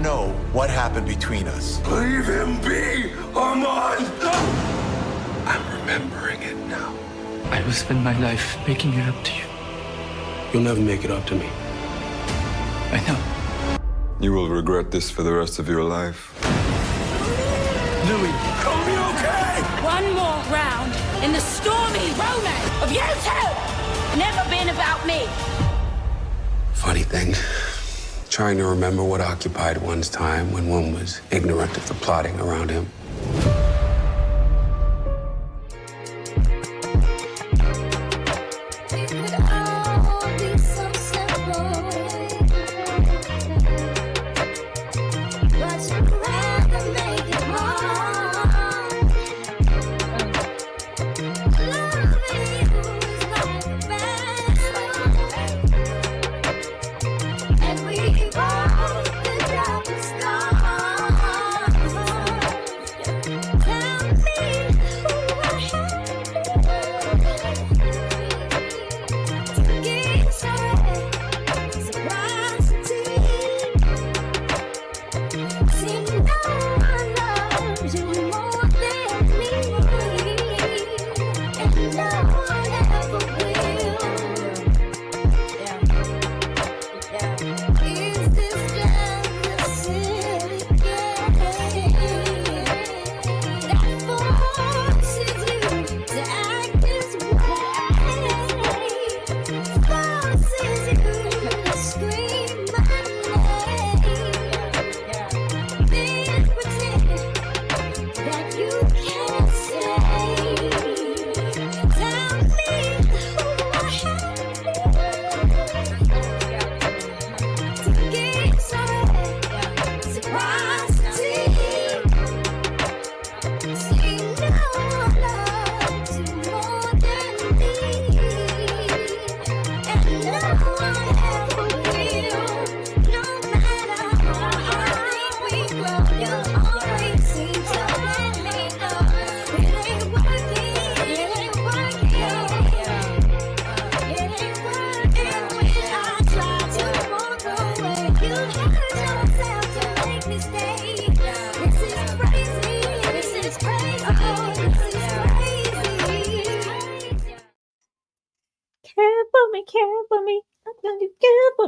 know what happened between us. Leave him be, Armand! I'm remembering it now. I will spend my life making it up to you. You'll never make it up to me. I know. You will regret this for the rest of your life. Louis. Are we okay? One more round in the stormy romance of you two. Never been about me. Funny thing, trying to remember what occupied one's time when one was ignorant of the plotting around him.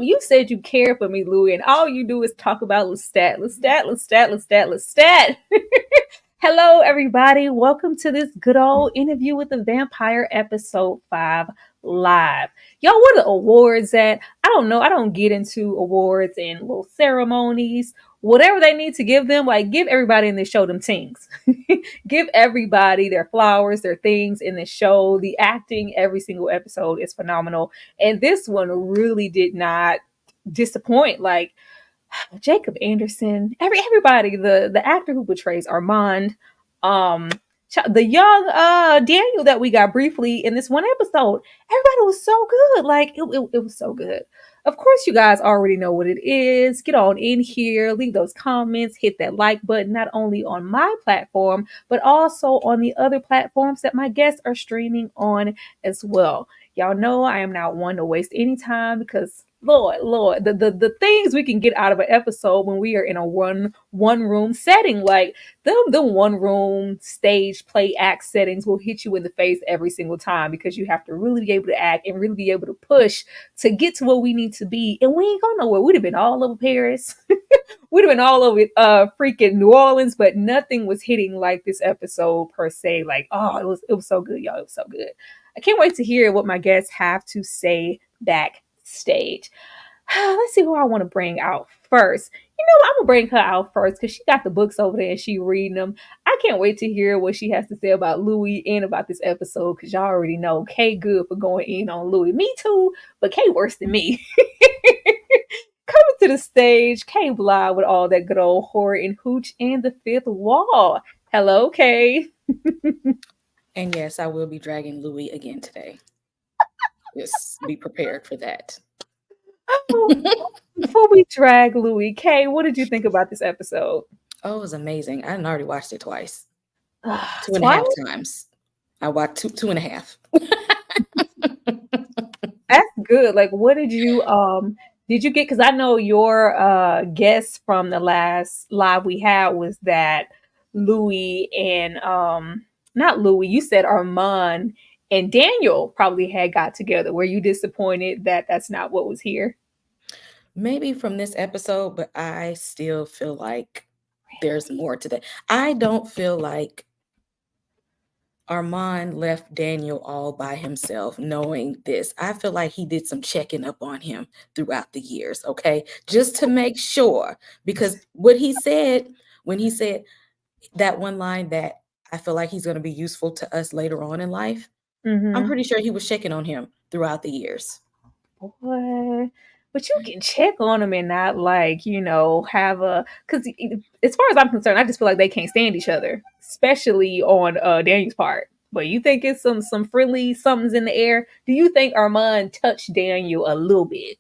You said you care for me, Louis, and all you do is talk about Lestat. Hello, everybody. Welcome to this good old interview with the vampire episode 5 live. Y'all, where the awards at? I don't know. I don't get into awards and little ceremonies. Whatever they need to give them, like give everybody in this show them things. Give everybody their flowers, their things in the show. The acting every single episode is phenomenal. And this one really did not disappoint. Like Jacob Anderson, everybody, the actor who portrays Armand, the young Daniel that we got briefly in this one episode, everybody was so good. Like it was so good. Of course, you guys already know what it is. Get on in here, leave those comments, hit that like button, not only on my platform, but also on the other platforms that my guests are streaming on as well. Y'all know I am not one to waste any time because Lord, the things we can get out of an episode when we are in a one room setting, like the one room stage play act settings will hit you in the face every single time because you have to really be able to act and really be able to push to get to where we need to be. And we ain't going nowhere. We'd have been all over Paris. We'd have been all over freaking New Orleans, but nothing was hitting like this episode per se. Like, oh, it was so good, y'all. It was so good. I can't wait to hear what my guests have to say backstage. Let's see who I want to bring out first. You know, I'm gonna bring her out first because she got the books over there and she reading them. I can't wait to hear what she has to say about Louis and about this episode because y'all already know Kay good for going in on Louis. Me too, but Kay worse than me. Coming to the stage, Kay Bly with all that good old horror and hooch and the fifth wall. Hello, Kay. And yes, I will be dragging Louis again today. Just be prepared for that. Before we drag Louis, Kay, what did you think about this episode? Oh, it was amazing. I had already watched it twice. 2.5 Twice? times. I watched two and a half. That's good. Like, what did you Did you get, because I know your guess from the last live we had was that Louis and not Louis, you said Armand and Daniel probably had got together. Were you disappointed that that's not what was here? Maybe from this episode, but I still feel like there's more to that. I don't feel like Armand left Daniel all by himself knowing this. I feel like he did some checking up on him throughout the years, okay? Just to make sure. Because what he said, when he said that one line that I feel like he's going to be useful to us later on in life, I'm pretty sure he was checking on him throughout the years. Boy, but you can check on them and not like, have a, because as far as I'm concerned, I just feel like they can't stand each other, especially on Daniel's part. But you think it's some friendly something's in the air? Do you think Armand touched Daniel a little bit?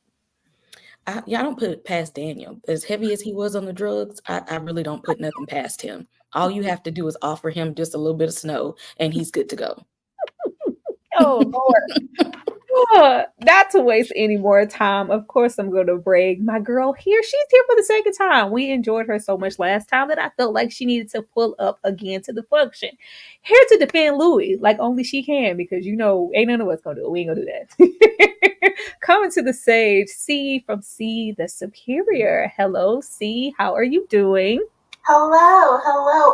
I don't put it past Daniel. As heavy as he was on the drugs, I really don't put nothing past him. All you have to do is offer him just a little bit of snow and he's good to go. Oh, Lord. Not to waste any more time, of course, I'm going to brag my girl here. She's here for the second time. We enjoyed her so much last time that I felt like she needed to pull up again to the function. Here to defend Louis, like only she can, because ain't none of us going to do it. We ain't going to do that. Coming to the stage, C from C the Superior. Hello, C. How are you doing? Hello.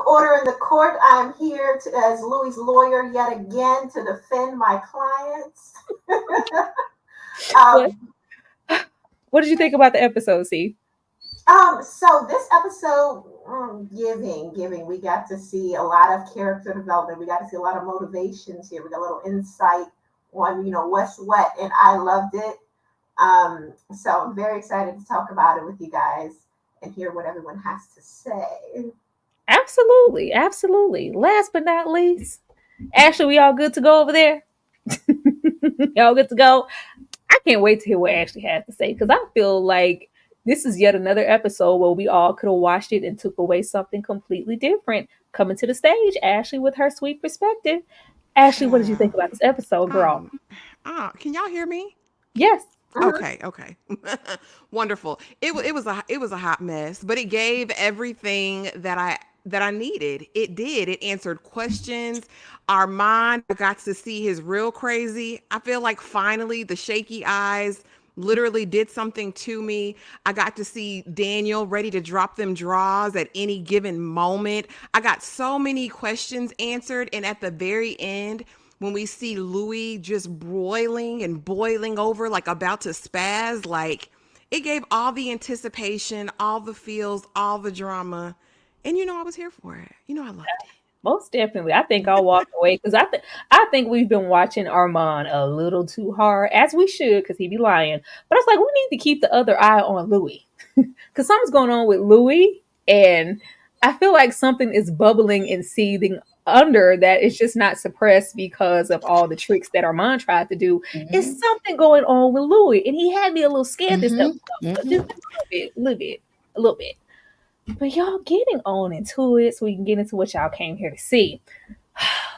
Order in the court. I'm here as Louis' lawyer yet again to defend my clients. What did you think about the episode, C? So this episode, giving. We got to see a lot of character development. We got to see a lot of motivations here. We got a little insight on, what's what, and I loved it. So I'm very excited to talk about it with you guys and hear what everyone has to say. Absolutely. Last but not least, Ashley, we all good to go over there? Y'all good to go? I can't wait to hear what Ashley has to say, because I feel like this is yet another episode where we all could have watched it and took away something completely different. Coming to the stage, Ashley, with her sweet perspective. Ashley, what did you think about this episode, girl? Can y'all hear me? Yes. Okay. Wonderful. It was a hot mess, but it gave everything that I needed. It did. It answered questions. Armand got to see his real crazy. I feel like finally the shaky eyes literally did something to me. I got to see Daniel ready to drop them draws at any given moment. I got so many questions answered, and at the very end, when we see Louis just boiling over, like about to spaz, like it gave all the anticipation, all the feels, all the drama. And I was here for it. I loved it. Most definitely. I think I'll walk away because I think we've been watching Armand a little too hard, as we should, because he be lying. But it's like we need to keep the other eye on Louis because something's going on with Louis, and I feel like something is bubbling and seething under that is just not suppressed because of all the tricks that Armand tried to do. Mm-hmm. It's something going on with Louis, and he had me a little scared this episode. Just a little bit. But y'all getting on into it so we can get into what y'all came here to see.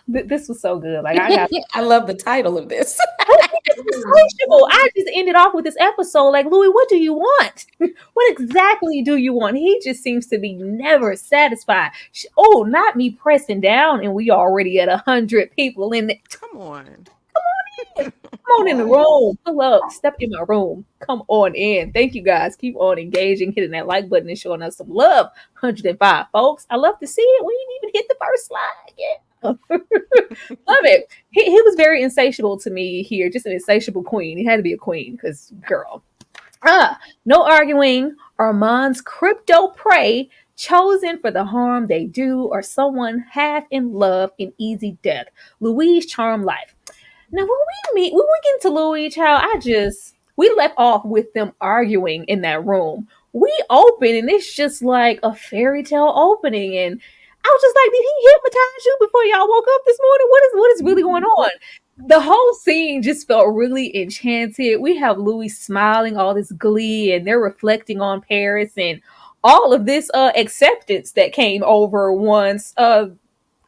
This was so good. Like I love the title of this. I just ended off with this episode like, Louis, what do you want? What exactly do you want? He just seems to be never satisfied. Oh, not me pressing down and we already at 100 people in there. Come on in the room. Pull up. Step in my room. Come on in. Thank you guys. Keep on engaging, hitting that like button and showing us some love. 105 folks. I love to see it. We didn't even hit the first slide yet. Love it. He was very insatiable to me here. Just an insatiable queen. He had to be a queen because girl. No arguing. Armand's crypto prey chosen for the harm they do, or someone half in love in easy death. Louis' charm life. Now, when we get into Louis, child, we left off with them arguing in that room. We open and it's just like a fairy tale opening. And I was just like, did he hypnotize you before y'all woke up this morning? What is really going on? The whole scene just felt really enchanted. We have Louis smiling, all this glee, and they're reflecting on Paris and all of this acceptance that came over once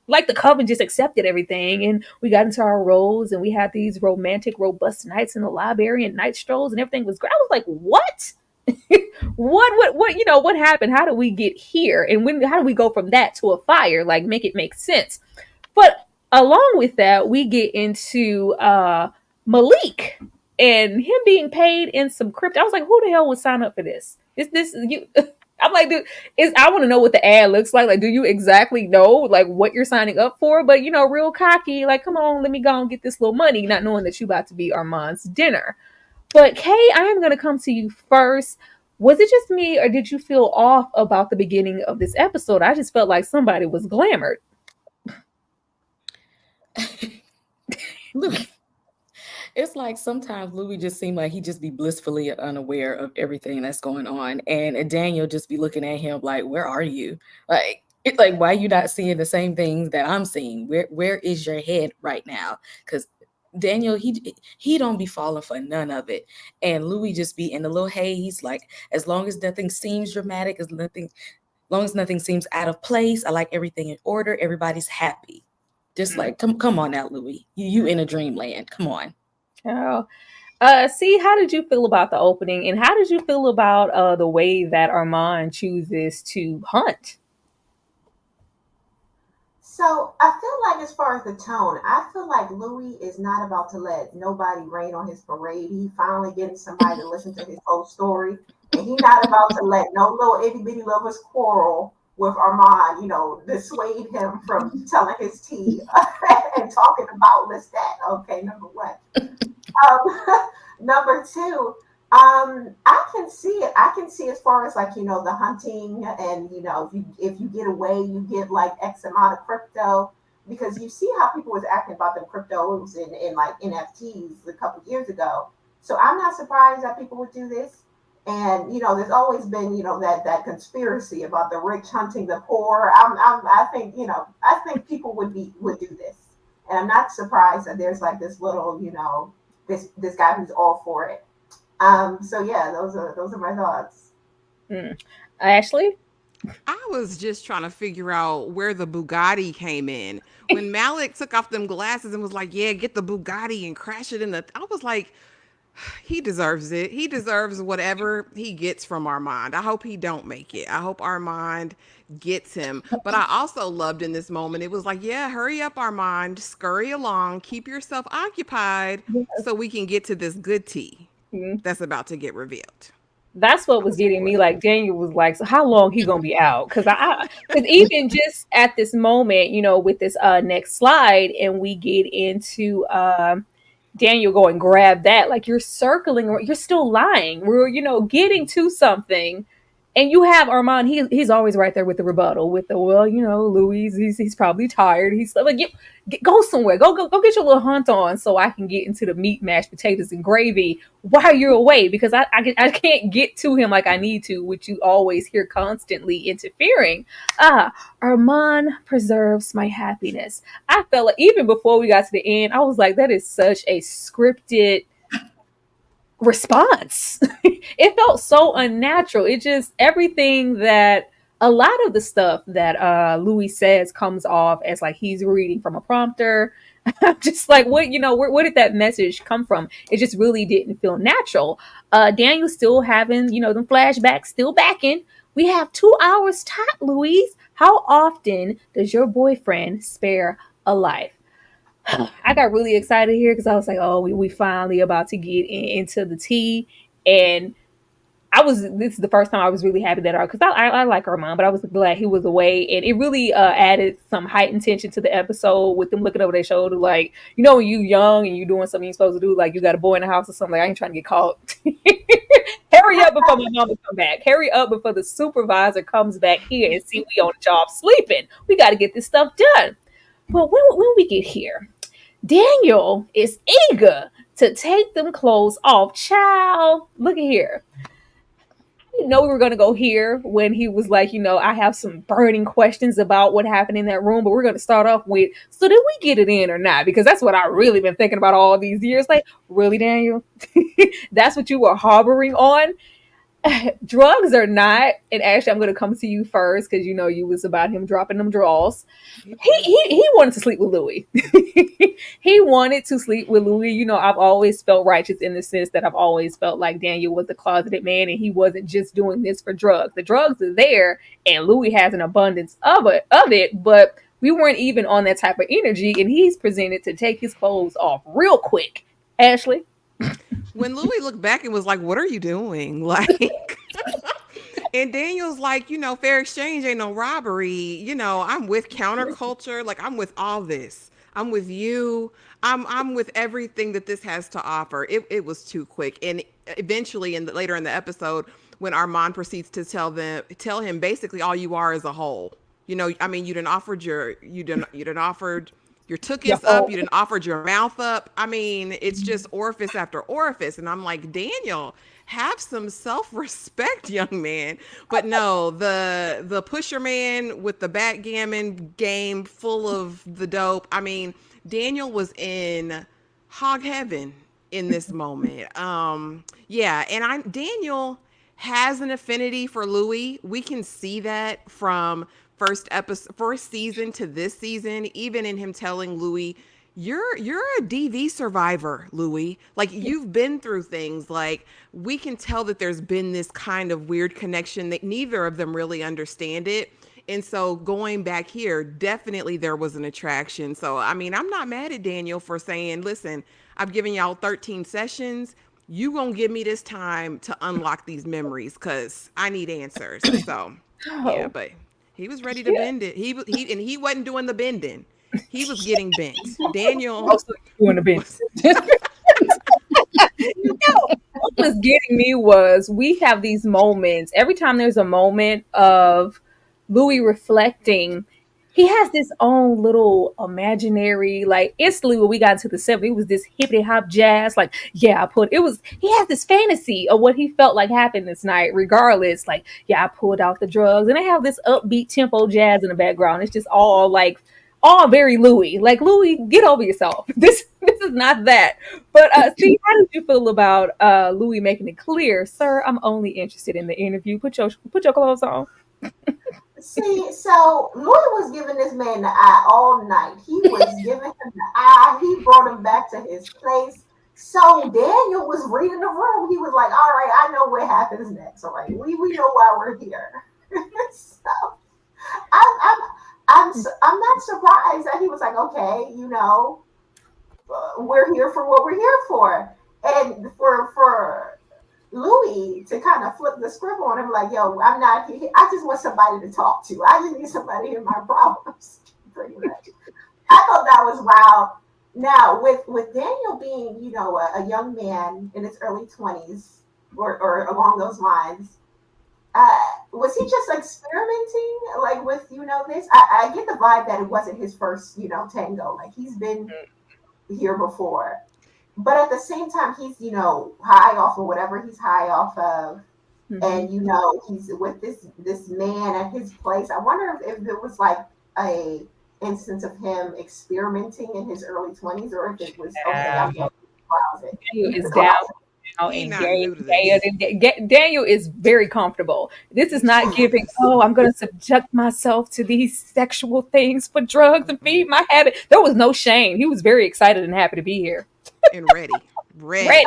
like the coven just accepted everything, and we got into our roles, and we had these romantic, robust nights in the library and night strolls, and everything was great. I was like, what? what happened? How do we get here? And how do we go from that to a fire? Like, make it make sense. But along with that, we get into Malik and him being paid in some crypto. I was like, who the hell would sign up for this? Is this you? I'm like, dude, I want to know what the ad looks like. Like, do you exactly know like what you're signing up for? But real cocky, like, come on, let me go and get this little money, not knowing that you about to be Armand's dinner. But Kay, I am gonna come to you first. Was it just me, or did you feel off about the beginning of this episode? I just felt like somebody was glamored. Louis. It's like sometimes Louis just seemed like he just be blissfully unaware of everything that's going on, and Daniel just be looking at him like, "Where are you? Like, it's like, why are you not seeing the same things that I'm seeing? Where is your head right now?" Because Daniel, he don't be falling for none of it, and Louis just be in a little haze. Like, as long as nothing seems dramatic, as long as nothing seems out of place, I like everything in order. Everybody's happy. Just like, come on now, Louis. You in a dreamland. Come on. Oh, see, how did you feel about the opening, and how did you feel about the way that Armand chooses to hunt? So I feel like, as far as the tone, I feel like Louis is not about to let nobody rain on his parade. He finally getting somebody to listen to his whole story, and he not about to let no little itty bitty lovers quarrel with Armand, dissuade him from telling his tea and talking about Lestat. Okay, number one. Number two, I can see it. I can see, as far as like, the hunting, and if you get away, you get like X amount of crypto, because you see how people was acting about them cryptos and like NFTs a couple years ago. So I'm not surprised that people would do this. And there's always been that conspiracy about the rich hunting the poor. I think people would do this, and I'm not surprised that there's like this little this guy who's all for it. So yeah, those are my thoughts. Ashley? I was just trying to figure out where the Bugatti came in. When Malik took off them glasses and was like, "Yeah, get the Bugatti and crash it in the," I was like, he deserves it. He deserves whatever he gets from Armand. I hope he don't make it. I hope Armand gets him. But I also loved in this moment, it was like, yeah, hurry up, Armand. Scurry along. Keep yourself occupied so we can get to this good tea that's about to get revealed. That's what was getting me. Like, Daniel was like, so how long he gonna be out? Because even just at this moment, with this next slide, and we get into Daniel go and grab that, like, you're circling, or you're still lying. We're getting to something, and you have Armand. He's always right there with the rebuttal, with the, well, Louis, he's probably tired. He's like, go somewhere, go get your little hunt on, so I can get into the meat, mashed potatoes, and gravy while you're away, because I can't get to him like I need to, which you always hear constantly interfering. Armand preserves my happiness. I felt like, even before we got to the end, I was like, that is such a scripted response. It felt so unnatural. It just, everything that, a lot of the stuff that Louis says comes off as like he's reading from a prompter. Just like, what where did that message come from? It just really didn't feel natural. Daniel still having them flashbacks, still backing. We have 2 hours tot, Louise. How often does your boyfriend spare a life? I got really excited here because I was like, oh, we finally about to get into the tea. And this is the first time I was really happy that, because I like Armand, but I was glad he was away. And it really added some heightened tension to the episode, with them looking over their shoulder, like, when you young and you doing something you're supposed to do, like you got a boy in the house or something, like, I ain't trying to get caught. Hurry up before my mama come back. Hurry up before the supervisor comes back here and see we on the job sleeping. We got to get this stuff done. But when we get here, Daniel is eager to take them clothes off. Child, look at here. I didn't know we were going to go here when he was like, I have some burning questions about what happened in that room, but we're going to start off with, so did we get it in or not? Because that's what I really been thinking about all these years. Like, really, Daniel? That's what you were harboring on? drugs are not, and actually I'm going to come to you first because you know you was about him dropping them draws. He wanted to sleep with Louis. He wanted to sleep with Louis. You know, I've always felt righteous in the sense that I've always felt like Daniel was a closeted man and he wasn't just doing this for drugs. The drugs are there and Louis has an abundance of it, but we weren't even on that type of energy, and he's presented to take his clothes off real quick. Ashley? When Louis looked back and was like, "What are you doing?" Like, and Daniel's like, fair exchange ain't no robbery. I'm with counterculture. Like, I'm with all this. I'm with you. I'm with everything that this has to offer. It was too quick. And eventually, later in the episode, when Armand proceeds to tell him basically all you are is a hole. I mean, you done offered your tuchus up, you done offered your mouth up. I mean, it's just orifice after orifice. And I'm like, Daniel, have some self-respect, young man. But no, the pusher man with the backgammon game full of the dope. I mean, Daniel was in hog heaven in this moment. Yeah, and Daniel has an affinity for Louis. We can see that from first season to this season, even in him telling Louis, you're a DV survivor, Louis. Like, you've been through things. Like, we can tell that there's been this kind of weird connection that neither of them really understand it. And so going back here, definitely there was an attraction. So, I mean, I'm not mad at Daniel for saying, listen, I've given y'all 13 sessions. You gonna give me this time to unlock these memories because I need answers. So, yeah, but he was ready to bend it. He wasn't doing the bending. He was getting bent. Daniel doing the bend. What was getting me was we have these moments. Every time there's a moment of Louis reflecting, he has this own little imaginary, like, instantly when we got into the 70s, it was this hippity hop jazz. Like, yeah, he has this fantasy of what he felt like happened this night, regardless. Like, yeah, I pulled out the drugs, and they have this upbeat tempo jazz in the background. It's just all very Louis. Like, Louis, get over yourself. This is not that. But see, how did you feel about Louis making it clear, sir? I'm only interested in the interview. Put your clothes on. See, so Louis was giving this man the eye all night. He was giving him the eye. He brought him back to his place. So Daniel was reading the room. He was like, "All right, I know what happens next. So like, we know why we're here." So I'm not surprised that he was like, "Okay, we're here for what we're here for," and for Louis to kind of flip the script on him, like, "Yo, I'm not here. I just want somebody to talk to. I just need somebody to hear my problems." Pretty much. I thought that was wild. Now, with Daniel being, a young man in his early 20s or along those lines, was he just experimenting, like, with, this? I get the vibe that it wasn't his first, tango. Like, he's been here before. But at the same time, he's, high off of whatever he's high off of. Mm-hmm. And, he's with this man at his place. I wonder if it was like a instance of him experimenting in his early 20s, or if it was, okay, I'm going to closet. He is down. Daniel is very comfortable. This is not giving, I'm going to subject myself to these sexual things for drugs and feed my habit. There was no shame. He was very excited and happy to be here. And ready. Okay.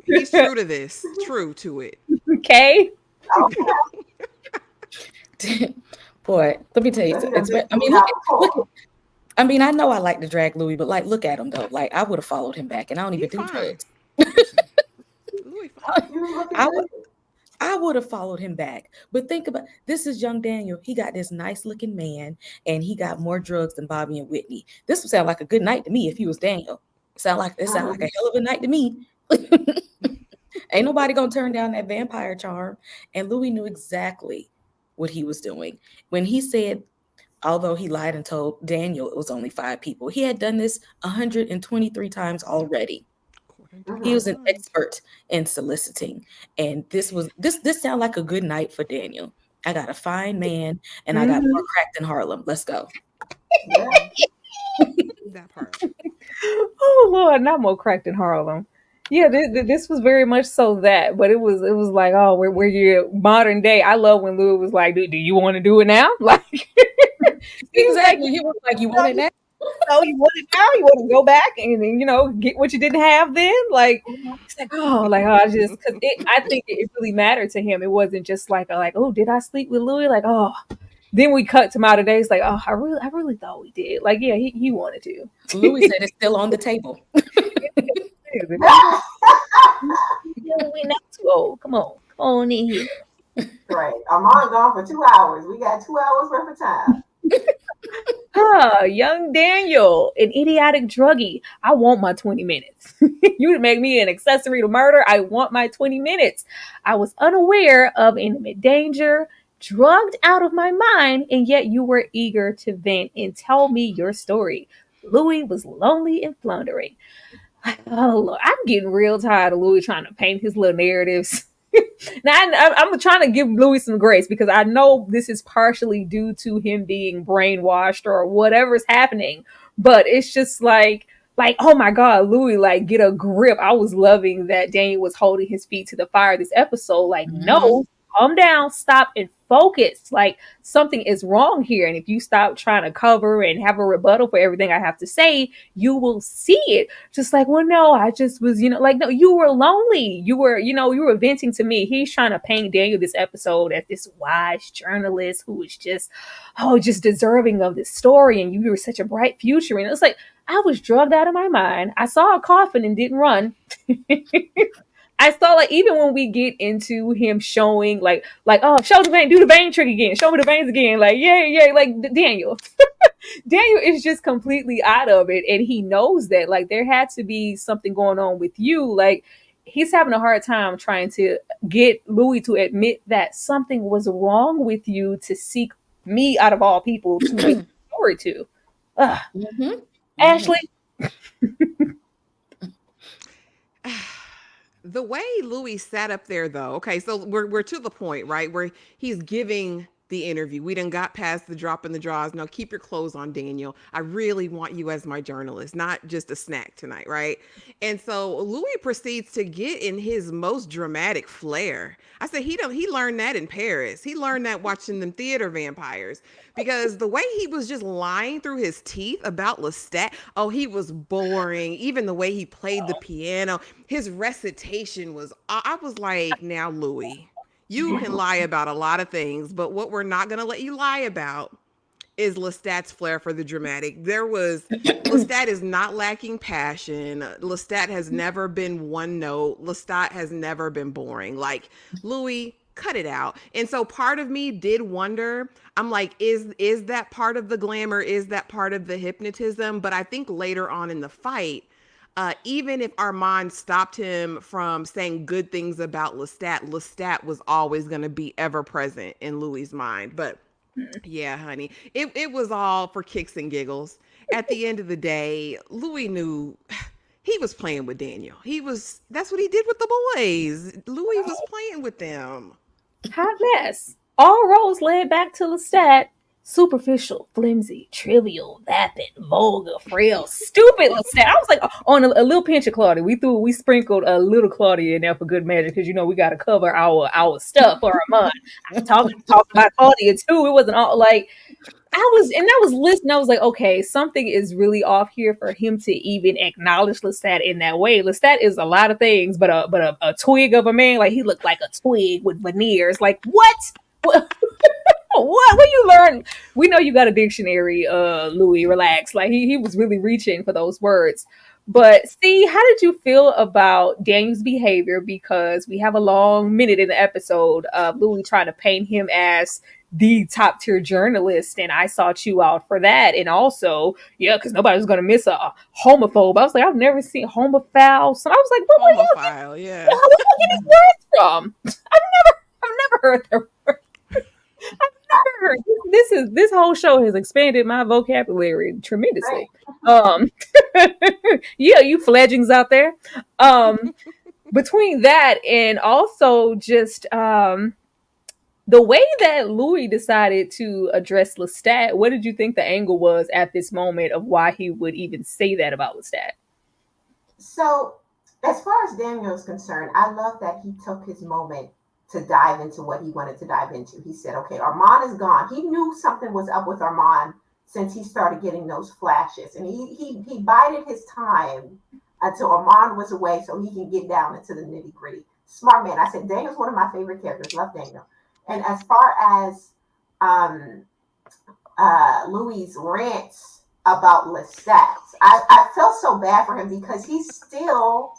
He's true to this. True to it. Okay. Boy, let me tell you. I mean, I know I like to drag Louis, but like, look at him though. Like, I would have followed him back, and I don't even do drugs. I would have followed him back. But think about, this is young Daniel. He got this nice looking man, and he got more drugs than Bobby and Whitney. This would sound like a good night to me if he was Daniel. It sound like a hell of a night to me. Ain't nobody gonna turn down that vampire charm. And Louis knew exactly what he was doing when he said, although he lied and told Daniel it was only 5 people, he had done this 123 times already. He was an expert in soliciting, and this sounded like a good night for Daniel. I got a fine man, and I got more crack than Harlem. Let's go. That part. Oh Lord, not more crack than Harlem. Yeah, this was very much so that, but it was like, oh, we're your modern day. I love when Louis was like, do you want to do it now? Like, seems like Exactly. He was like, "You want it now?" you want it now. You want to go back and get what you didn't have then. Like, it's like I just because I think it really mattered to him. It wasn't just like oh, did I sleep with Louis? Like, oh, then we cut to my days. Like, oh, I really thought we did. Like, yeah, he wanted to. Louis said it's still on the table. We're not too old. Come on in here. Right. Armand gone for 2 hours. We got 2 hours worth of time. Young Daniel, an idiotic druggie. I want my 20 minutes. You would make me an accessory to murder. I want my 20 minutes. I was unaware of intimate danger, drugged out of my mind, and yet you were eager to vent and tell me your story. Louis was lonely and floundering. Oh, Lord, I'm getting real tired of Louis trying to paint his little narratives. Now, I'm trying to give Louis some grace because I know this is partially due to him being brainwashed or whatever's happening. But it's just oh my God, Louis, like, get a grip. I was loving that Daniel was holding his feet to the fire this episode. Like, no, calm down, stop and focus. Like, something is wrong here. And if you stop trying to cover and have a rebuttal for everything I have to say, you will see it. Just like, well, no, I just was, like, no, you were lonely. You were venting to me. He's trying to paint Daniel this episode as this wise journalist who is just deserving of this story. And you were such a bright future. And it's like, I was drugged out of my mind. I saw a coffin and didn't run. I saw, like, even when we get into him showing oh, show the vein, do the vein trick again, show me the veins again, like, yeah, like Daniel. Daniel is just completely out of it, and he knows that, like, there had to be something going on with you. Like, he's having a hard time trying to get Louis to admit that something was wrong with you to seek me out of all people to make a story to. Ashley. The way Louis sat up there, though, okay, so we're to the point, right, where he's giving the interview. We done got past the drop in the draws. Now keep your clothes on, Daniel. I really want you as my journalist, not just a snack tonight, right? And so Louis proceeds to get in his most dramatic flair. I said he learned that in Paris. He learned that watching them theater vampires. Because the way he was just lying through his teeth about Lestat, oh, he was boring. Even the way he played the piano, his recitation was, I was like, now, Louis, you can lie about a lot of things, but what we're not going to let you lie about is Lestat's flair for the dramatic. Lestat is not lacking passion. Lestat has never been one note. Lestat has never been boring. Like, Louis, cut it out. And so part of me did wonder, I'm like, is that part of the glamour? Is that part of the hypnotism? But I think later on in the fight, even if Armand stopped him from saying good things about Lestat was always going to be ever present in Louis's mind. But yeah, honey, it was all for kicks and giggles. At the end of the day, Louis knew he was playing with Daniel. That's what he did with the boys. Louis was playing with them. Hot mess. All roads led back to Lestat. Superficial, flimsy, trivial, vapid, vulgar, frail, stupid Lestat. I was like, on a little pinch of Claudia. We sprinkled a little Claudia in there for good measure because we got to cover our stuff for Armand. I talked about Claudia too. It wasn't all like I was listening. I was like, okay, something is really off here for him to even acknowledge Lestat in that way. Lestat is a lot of things, but a twig of a man. Like, he looked like a twig with veneers. Like, what? What you learn? We know you got a dictionary, Louis. Relax. Like, he was really reaching for those words. But see, how did you feel about Daniel's behavior? Because we have a long minute in the episode of Louis trying to paint him as the top tier journalist, and I sought you out for that. And also, because nobody was gonna miss a homophobe. I was like, I've never seen homophile. So I was like, what homophile? Yeah. Where did you get these words from? I've never heard that word. I've never heard. This whole show has expanded my vocabulary tremendously. Yeah, you fledglings out there. Between that and also just the way that Louis decided to address Lestat, what did you think the angle was at this moment of why he would even say that about Lestat? So as far as Daniel is concerned, I love that he took his moment to dive into what he wanted to dive into. He said, okay, Armand is gone. He knew something was up with Armand since he started getting those flashes. And he bided his time until Armand was away so he can get down into the nitty gritty. Smart man. I said, Daniel's one of my favorite characters. Love Daniel. And as far as um, Louis' rants about Lestat, I felt so bad for him because he's still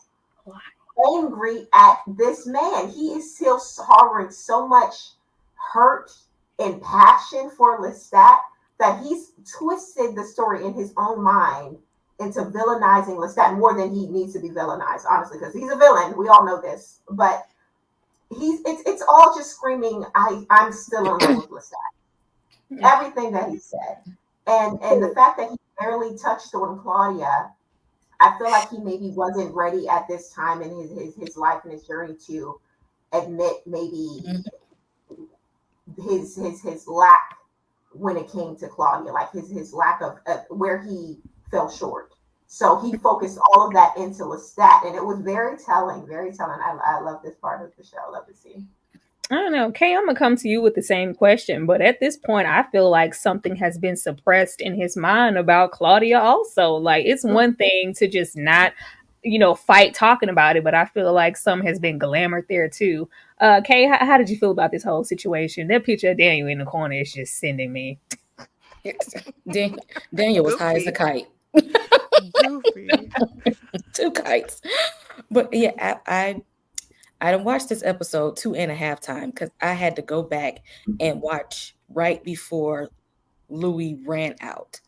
angry at this man. He is still harboring so much hurt and passion for Lestat that he's twisted the story in his own mind into villainizing Lestat more than he needs to be villainized, honestly, because he's a villain. We all know this, but it's all just screaming, I'm still in love with Lestat. Everything that he said, and the fact that he barely touched on Claudia, I feel like he maybe wasn't ready at this time in his life and his journey to admit maybe his lack when it came to Claudia, like his lack of where he fell short. So he focused all of that into Lestat, and it was very telling, very telling. I love this part of the show. I love to see. I don't know. Kay, I'm gonna come to you with the same question, but at this point, I feel like something has been suppressed in his mind about Claudia. Also, like it's one thing to just not, fight talking about it, but I feel like some has been glamored there too. Kay, how did you feel about this whole situation? That picture of Daniel in the corner is just sending me. Daniel was high as a kite. Goofy. 2 kites. But yeah, I watched this episode 2.5 times because I had to go back and watch right before Louis ran out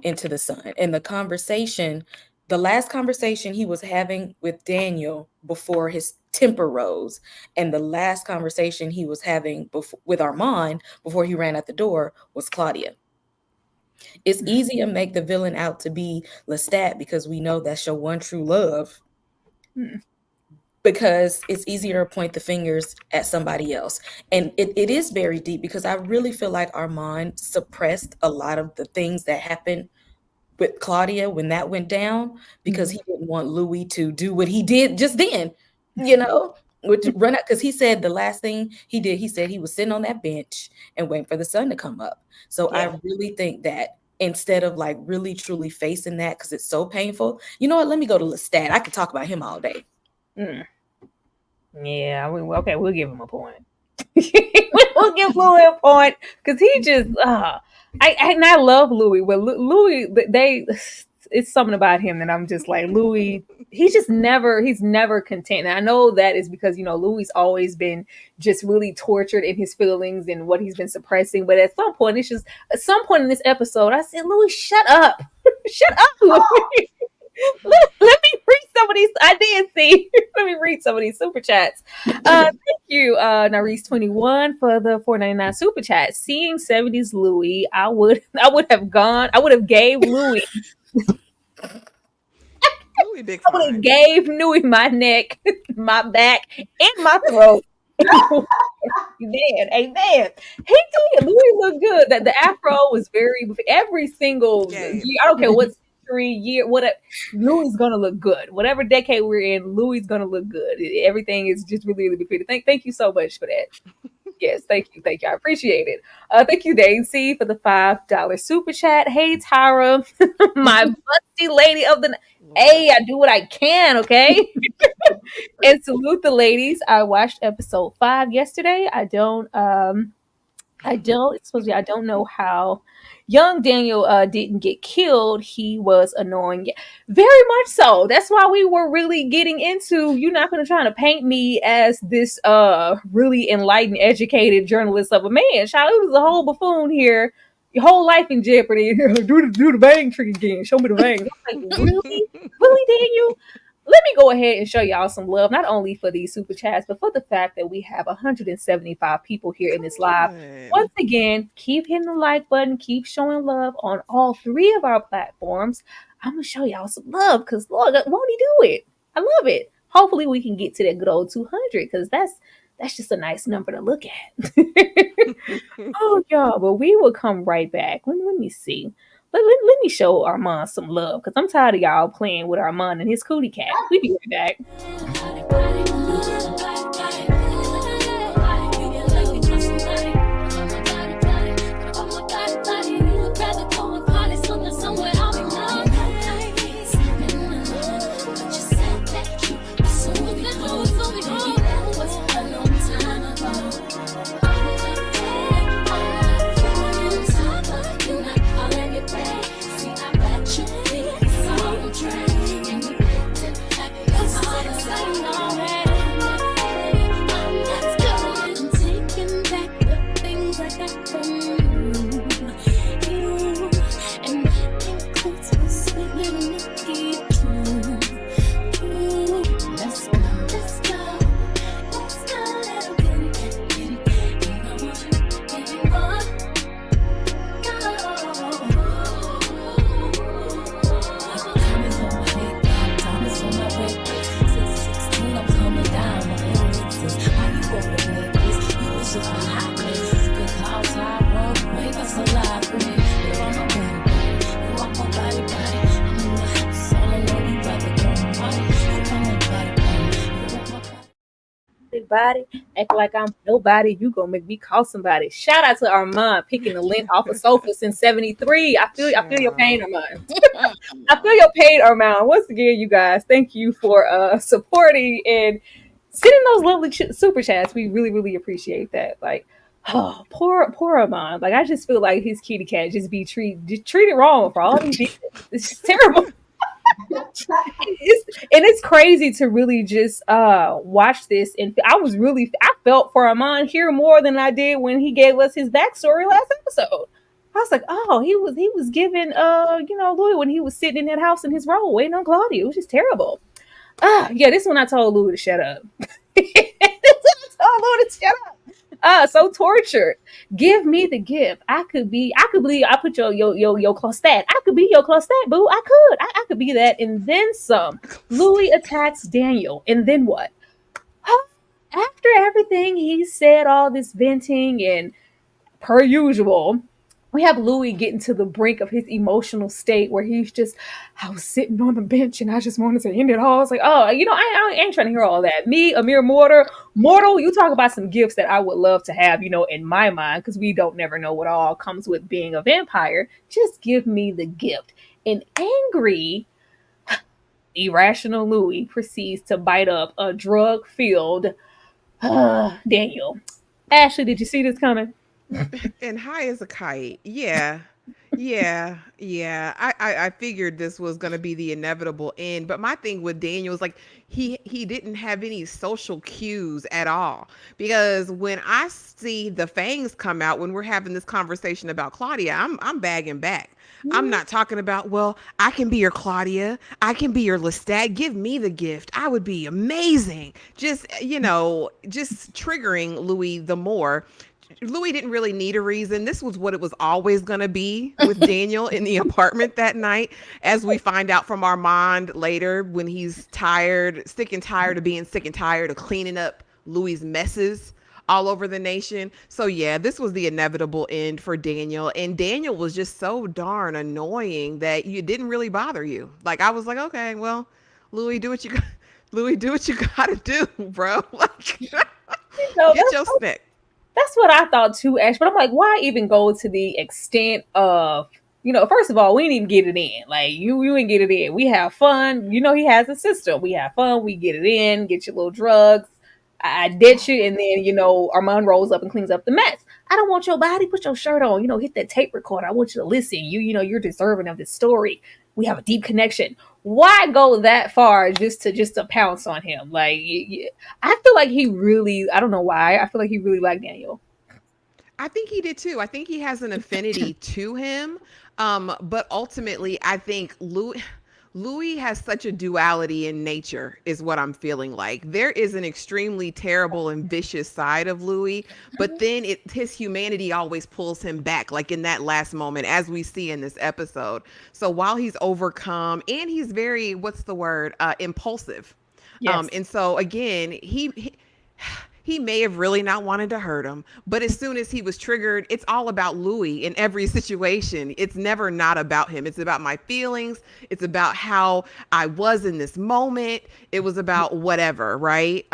into the sun. And the last conversation he was having with Daniel before his temper rose, and the last conversation he was having with Armand before he ran out the door was Claudia. It's easy to make the villain out to be Lestat because we know that's your one true love. Because it's easier to point the fingers at somebody else. And it is very deep because I really feel like Armand suppressed a lot of the things that happened with Claudia when that went down because he didn't want Louis to do what he did just then, which run out. Because he said the last thing he did, he said he was sitting on that bench and waiting for the sun to come up. So I really think that instead of like really truly facing that because it's so painful, you know what? Let me go to Lestat. I could talk about him all day. Yeah, we'll give him a point. We'll give Louis a point because he just, I love Louis, but Louis, it's something about him that I'm just like, Louis, he's never content. And I know that is because, Louis always been just really tortured in his feelings and what he's been suppressing. But at some point in this episode, I said, Louis, shut up. Shut up, Louis. Let me read some of these. I did see. Let me read some of these super chats. Thank you, Naris21 for the $4.99 super chat. Seeing 70s Louis, I would have gave Louis. Louis big I would have gave Louis my neck, my back, and my throat. Amen. He did. Louis looked good. That the afro was every single year. I don't care what year, Louis is gonna look good. Whatever decade we're in, Louis is gonna look good. Everything is just really, really pretty. Thank you so much for that. Yes, thank you. I appreciate it. Thank you, Daisy, for the $5 super chat. Hey, Tara, my busty lady of the. Hey, I do what I can, okay? And salute the ladies. I watched episode 5 yesterday. I don't know how young Daniel didn't get killed. He was annoying. Very much so. That's why we were really getting into, you're not going to try to paint me as this really enlightened, educated journalist of a man. Child, it was a whole buffoon here. Your whole life in jeopardy. do the bang trick again. Show me the bang. I'm like, really? Really, Daniel? Let me go ahead and show y'all some love, not only for these super chats, but for the fact that we have 175 people here in this live. Once again, keep hitting the like button, keep showing love on all 3 of our platforms. I'm going to show y'all some love because, Lord, won't he do it? I love it. Hopefully we can get to that good old 200 because that's just a nice number to look at. Oh, y'all, but we will come right back. Let me see. let me show Armand some love because I'm tired of y'all playing with Armand and his cootie cat. We be right back. Body, act like I'm nobody. You gonna make me call somebody. Shout out to Armand picking the lint off a sofa since '73. I feel your pain, Armand. I feel your pain, Armand. Once again, you guys, thank you for supporting and sending those lovely super chats. We really, really appreciate that. Like, oh, poor Armand. Like, I just feel like his kitty cat just be treated wrong for all these years. It's just terrible. It's crazy to really just watch this, and I felt for Armand here more than I did when he gave us his backstory last episode. I was like, oh, he was giving Louis when he was sitting in that house in his role waiting on Claudia. It was just terrible. Yeah, this one I told Louis to shut up. This one I told Louis to shut up. So tortured. Give me the gift. I could believe I put your Clostat. I could be your Clostat, boo. I could be that, and then some. Louis attacks Daniel, and then what? After everything he said, all this venting, and per usual, we have Louis getting to the brink of his emotional state where he's just, I was sitting on the bench and I just wanted to end it all. It's like, oh, I ain't trying to hear all that. Me, a mere mortal, you talk about some gifts that I would love to have, in my mind, because we don't never know what all comes with being a vampire. Just give me the gift. And angry, irrational Louis proceeds to bite up a drug-filled Daniel. Ashley, did you see this coming? And high as a kite. Yeah. I figured this was going to be the inevitable end. But my thing with Daniel is like he didn't have any social cues at all. Because when I see the fangs come out when we're having this conversation about Claudia, I'm bagging back. I'm not talking about, well, I can be your Claudia. I can be your Lestat. Give me the gift. I would be amazing. Just triggering Louis the more. Louis didn't really need a reason. This was what it was always going to be with Daniel in the apartment that night, as we find out from Armand later when he's sick and tired of being sick and tired of cleaning up Louis's messes all over the nation. So yeah, this was the inevitable end for Daniel. And Daniel was just so darn annoying that it didn't really bother you. Like, I was like, okay, well, Louis, do what you gotta do, bro. Like, get your stick. That's what I thought too, Ash. But I'm like, why even go to the extent of, first of all, we didn't even get it in. Like, you didn't get it in. We have fun. He has a system. We have fun. We get it in, get your little drugs. I ditch you. And then, Armand rolls up and cleans up the mess. I don't want your body. Put your shirt on, hit that tape recorder. I want you to listen. You're deserving of this story. We have a deep connection. Why go that far just to pounce on him? Like, I feel like he really, I don't know why, I feel like he really liked Daniel. I think he did too. I think he has an affinity to him. But ultimately, I think Louis has such a duality in nature, is what I'm feeling like. There is an extremely terrible and vicious side of Louis, but then his humanity always pulls him back, like in that last moment, as we see in this episode. So while he's overcome, and he's very, impulsive. Yes. And so again, he may have really not wanted to hurt him, but as soon as he was triggered, it's all about Louis in every situation. It's never not about him. It's about my feelings. It's about how I was in this moment. It was about whatever, right?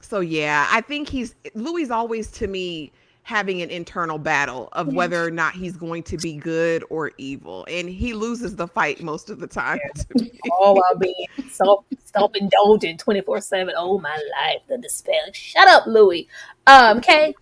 So yeah, I think Louis always to me having an internal battle of whether or not he's going to be good or evil, and he loses the fight most of the time. To me. All while being self-indulgent 24/7. Oh my life, the despair. Shut up, Louis. Kay.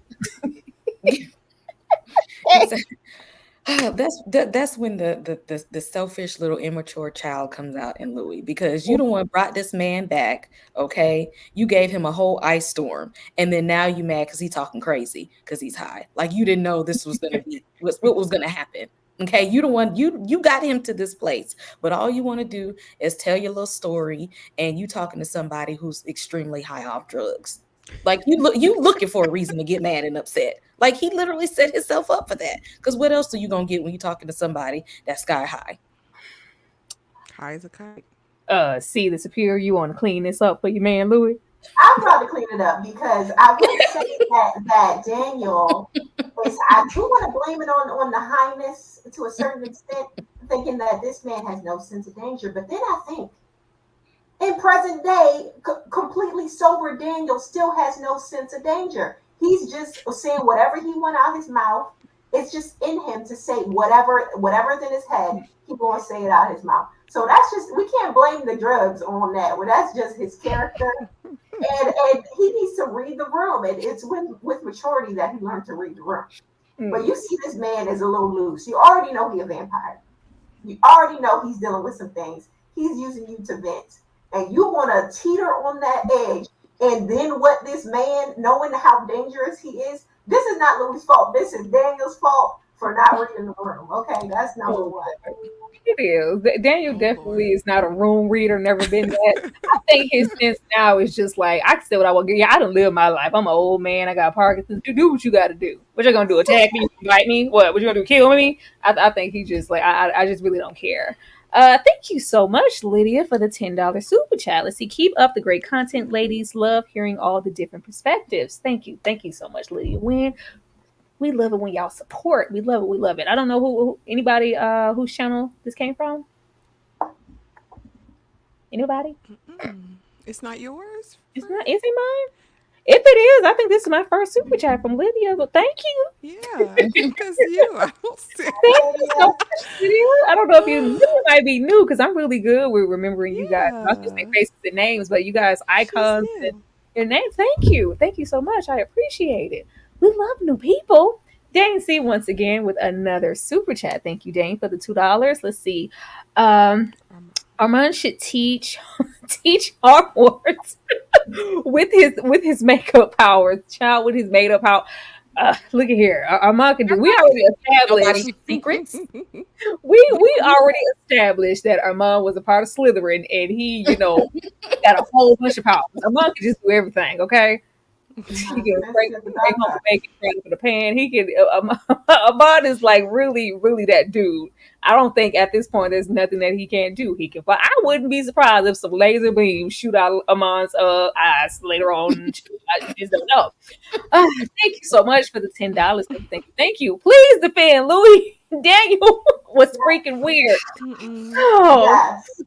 That's when the selfish little immature child comes out in Louis, because you the one brought this man back. Okay, you gave him a whole ice storm, and then now you mad because he's talking crazy because he's high. Like you didn't know this was gonna be what was gonna happen. Okay, you the one you got him to this place, but all you want to do is tell your little story, and you talking to somebody who's extremely high off drugs. Like you looking for a reason to get mad and upset. Like he literally set himself up for that. Because what else are you gonna get when you're talking to somebody that's sky high? High as a kite. See the superior, you want to clean this up for your man Louis? I'm trying to clean it up because I would say that Daniel is. I do want to blame it on the highness to a certain extent, thinking that this man has no sense of danger. But then I think, in present day, completely sober Daniel still has no sense of danger. He's just saying whatever he want out his mouth. It's just in him to say whatever's in his head. He gonna say it out his mouth. So that's just, we can't blame the drugs on that. Well, that's just his character. And he needs to read the room. And it's with maturity that he learned to read the room. But you see this man is a little loose. You already know he's a vampire. You already know he's dealing with some things. He's using you to vent. And you want to teeter on that edge. And then what this man, knowing how dangerous he is, this is not Louis' fault. This is Daniel's fault for not reading the room. Okay, that's number one. It is. Daniel definitely is not a room reader, never been that. I think his sense now is just like, I can say what I want. Yeah, I done live my life. I'm an old man. I got Parkinson's. Do what you got to do. What you going to do? Attack me? Bite me? What you going to do? Kill me? I think he just like, I just really don't care. Thank you so much, Lydia, for the $10 super chat. Let's see. Keep up the great content, ladies. Love hearing all the different perspectives. Thank you. Thank you so much, Lydia. We love it when y'all support. We love it. We love it. I don't know who anybody whose channel this came from. Anybody? It's not yours? It's not. Is it mine? If it is, I think this is my first super chat from Lydia. But thank you. Yeah, because you. I don't see. Thank you so much, Lydia. I don't know if you might be new because I'm really good with remembering you guys. I was just say faces and names, but you guys icons and your names. Thank you. Thank you so much. I appreciate it. We love new people. Dane C once again with another super chat. Thank you, Dane, for the $2. Let's see. Armand should teach Hogwarts with his makeup powers. Child with his makeup power. Look at here. Armand can do. We already established secrets. We already established that Armand was a part of Slytherin, and he, got a whole bunch of powers. Armand can just do everything. Okay. He can break home the bacon, fry it in the pan. He can. Armand is like really, really that dude. I don't think at this point there's nothing that he can't do. He can fly. I wouldn't be surprised if some laser beams shoot out Armand's eyes later on. I just don't know. Thank you so much for the $10. Thank you. Please defend Louis. Daniel was freaking weird. Oh, yes.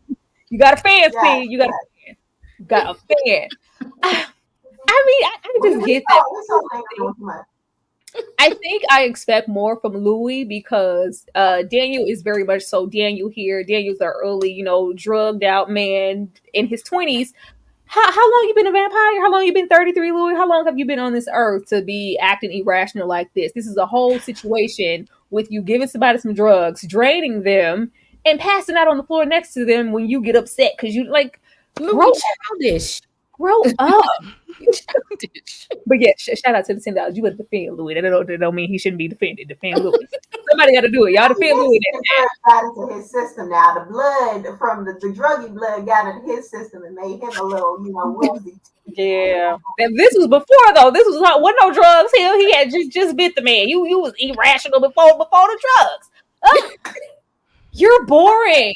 You got a fan, Steve. You got a fan. You got a fan. I mean, I just get that. I think I expect more from Louis because Daniel is very much so Daniel here. Daniel's an early, drugged out man in his 20s. How long you been a vampire? How long you been 33, Louis? How long have you been on this earth to be acting irrational like this? This is a whole situation with you giving somebody some drugs, draining them, and passing out on the floor next to them when you get upset because you like Louis childish. Grow up. But yeah, shout out to the $10. You would defend Louis. That don't mean he shouldn't be defended. Defend Louis. Somebody got to do it. Y'all defend Louis. Got into his system now. The blood from the druggy blood got into his system and made him a little, woozy. Yeah. And this was before though. This was not wasn't no drugs. Hell, he had just bit the man. You was irrational before the drugs. You're boring.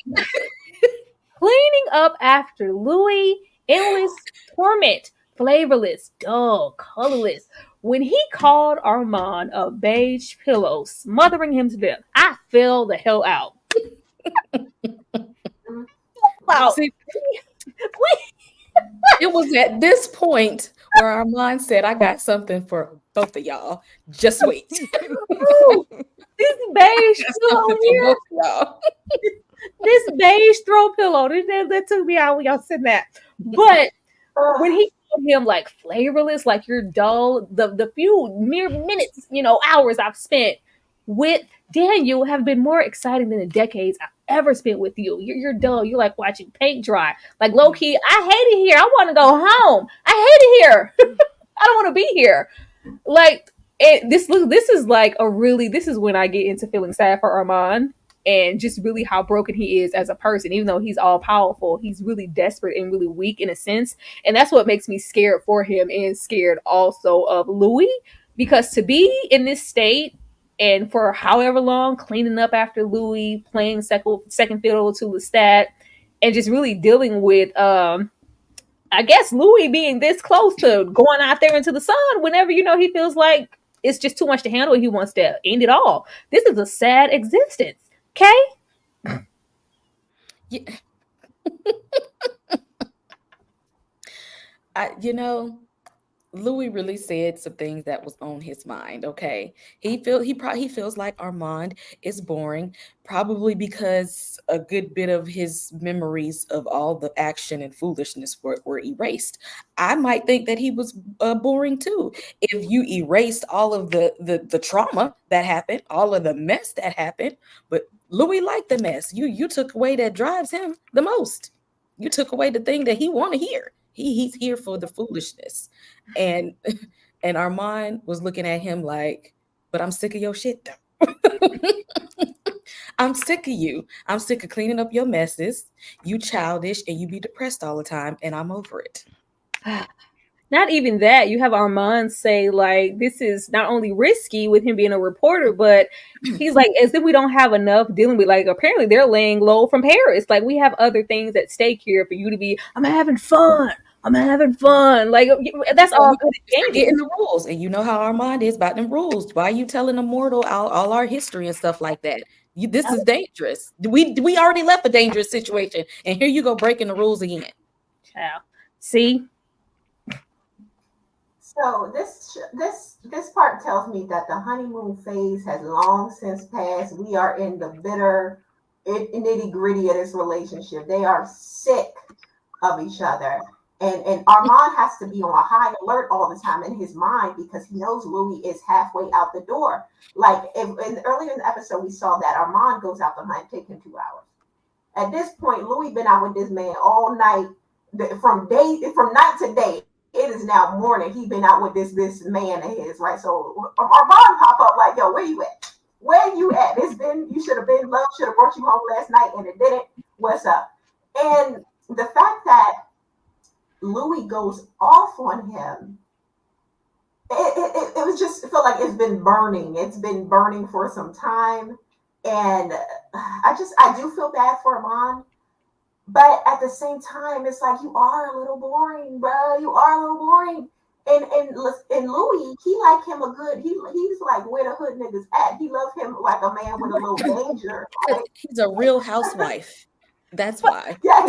Cleaning up after Louis. Endless torment. flavorless, dull, colorless. When he called Armand a beige pillow, smothering him to death, I fell the hell out. Wow. See, it was at this point where Armand said, I got something for both of y'all. Just wait. Ooh, this beige pillow here. This beige throw pillow. That took me out when y'all said that. But when he called him like flavorless, like you're dull, the few mere minutes, hours I've spent with Daniel have been more exciting than the decades I've ever spent with you. You're dull. You're like watching paint dry. Like low key, I hate it here. I want to go home. I hate it here. I don't want to be here. Like this is like this is when I get into feeling sad for Armand and just really how broken he is as a person. Even though he's all powerful, he's really desperate and really weak in a sense. And that's what makes me scared for him and scared also of Louis, because to be in this state and for however long cleaning up after Louis, playing second fiddle to Lestat, and just really dealing with I guess Louis being this close to going out there into the sun whenever he feels like it's just too much to handle and he wants to end it all. This is a sad existence. Okay? Yeah. Louis really said some things that was on his mind. Okay, he feels like Armand is boring, probably because a good bit of his memories of all the action and foolishness were erased. I might think that he was boring too. If you erased all of the trauma that happened, all of the mess that happened, but Louis liked the mess. You took away that drives him the most. You took away the thing that he want to hear. He's here for the foolishness. And Armand was looking at him like, but I'm sick of your shit though. I'm sick of you. I'm sick of cleaning up your messes. You childish and you be depressed all the time, and I'm over it. Not even that. You have Armand say like this is not only risky with him being a reporter, but he's like as if we don't have enough dealing with, like, apparently they're laying low from Paris. Like we have other things at stake here for you to be, I'm having fun. Like that's all good. Getting the rules, and you know how Armand is about them rules. Why are you telling Immortal all our history and stuff like that? This is dangerous. We already left a dangerous situation, and here you go breaking the rules again. Child. See. So this part tells me that the honeymoon phase has long since passed. We are in the bitter nitty gritty of this relationship. They are sick of each other. And Armand has to be on a high alert all the time in his mind because he knows Louis is halfway out the door. Like earlier in the episode, we saw that Armand goes out the hunt, taking 2 hours. At this point, Louis been out with this man all night, from night to day. It is now morning. He been out with this man of his, right? So Armand pop up like, yo, where you at? Where you at? You should have been love, should have brought you home last night, and it didn't. What's up? And the fact that Louis goes off on him, it was just, it felt like it's been burning. It's been burning for some time. And I do feel bad for Armand. But at the same time, it's like, you are a little boring, bro. You are a little boring. And Louis, he like him he's like where the hood niggas at. He love him like a man with a little danger. Right? He's a real housewife. That's why. Yeah,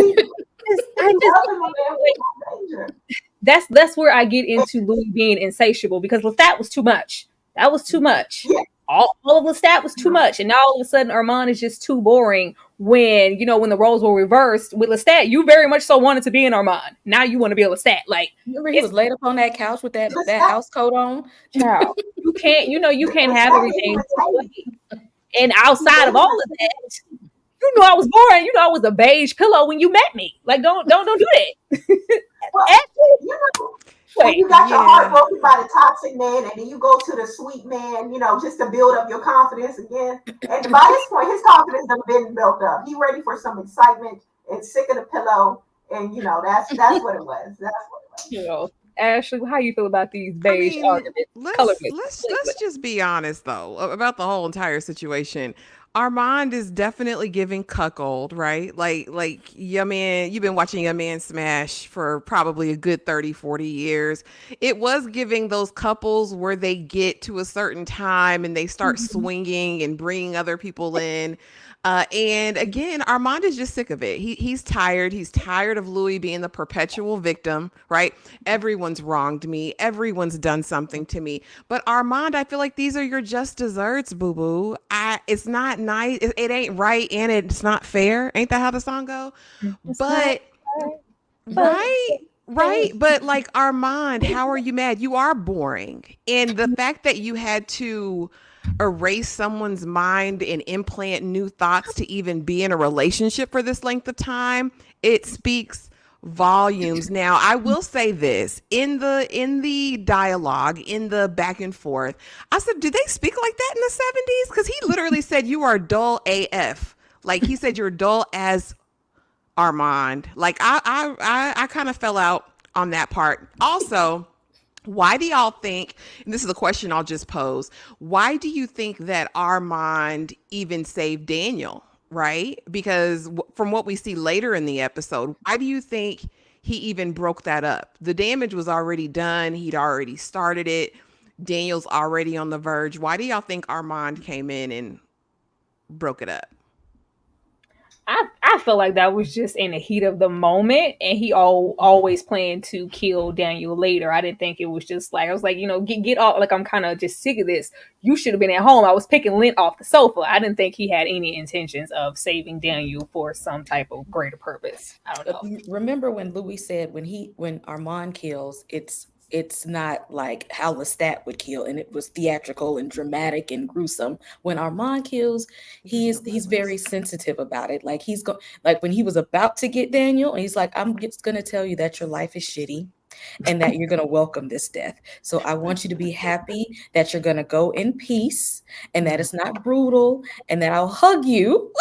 that's where I get into Louis being insatiable, because Lestat was too much. That was too much. Yeah. All of Lestat was too much, and now all of a sudden Armand is just too boring. When the roles were reversed with Lestat, you very much so wanted to be in Armand. Now you want to be a Lestat. Like, remember he was laid up on that couch with that house coat on. Child, you can't have everything. And outside of all of that, I was boring. I was a beige pillow when you met me. Like, don't do that. Well, when you got your heart broken by the toxic man, and then you go to the sweet man, just to build up your confidence again. And by this point, his confidence has been built up. He ready for some excitement and sick of the pillow, and that's what it was. That's what it was. Ashley, how you feel about these beige arguments? Let's just be honest though about the whole entire situation. Armand is definitely giving cuckold, right? Like your man, you've been watching your man smash for probably a good 30, 40 years. It was giving those couples where they get to a certain time and they start swinging and bringing other people in. And again, Armand is just sick of it. He's tired. He's tired of Louis being the perpetual victim, right? Everyone's wronged me. Everyone's done something to me. But Armand, I feel like these are your just desserts, boo boo. It's not nice. It ain't right, and it's not fair. Ain't that how the song go? But right. But like Armand, how are you mad? You are boring, and the fact that you had to erase someone's mind and implant new thoughts to even be in a relationship for this length of time, it speaks volumes. Now, I will say this, in the dialogue, in the back and forth, I said, do they speak like that in the 70s? Because he literally said, you are dull AF. Like, he said, you're dull as Armand. Like, I kind of fell out on that part. Also, why do y'all think, and this is a question I'll just pose, why do you think that Armand even saved Daniel, right? Because from what we see later in the episode, why do you think he even broke that up? The damage was already done. He'd already started it. Daniel's already on the verge. Why do y'all think Armand came in and broke it up? I feel like that was just in the heat of the moment, and he always planned to kill Daniel later. I didn't think it was just like, I was like, get off. Like, I'm kind of just sick of this. You should have been at home. I was picking lint off the sofa. I didn't think he had any intentions of saving Daniel for some type of greater purpose. I don't know. Remember when Louis said when Armand kills, it's not like how Lestat would kill, and it was theatrical and dramatic and gruesome. When Armand kills, he's very sensitive about it. Like like when he was about to get Daniel, and he's like, I'm just gonna tell you that your life is shitty and that you're gonna welcome this death. So I want you to be happy that you're gonna go in peace and that it's not brutal and that I'll hug you.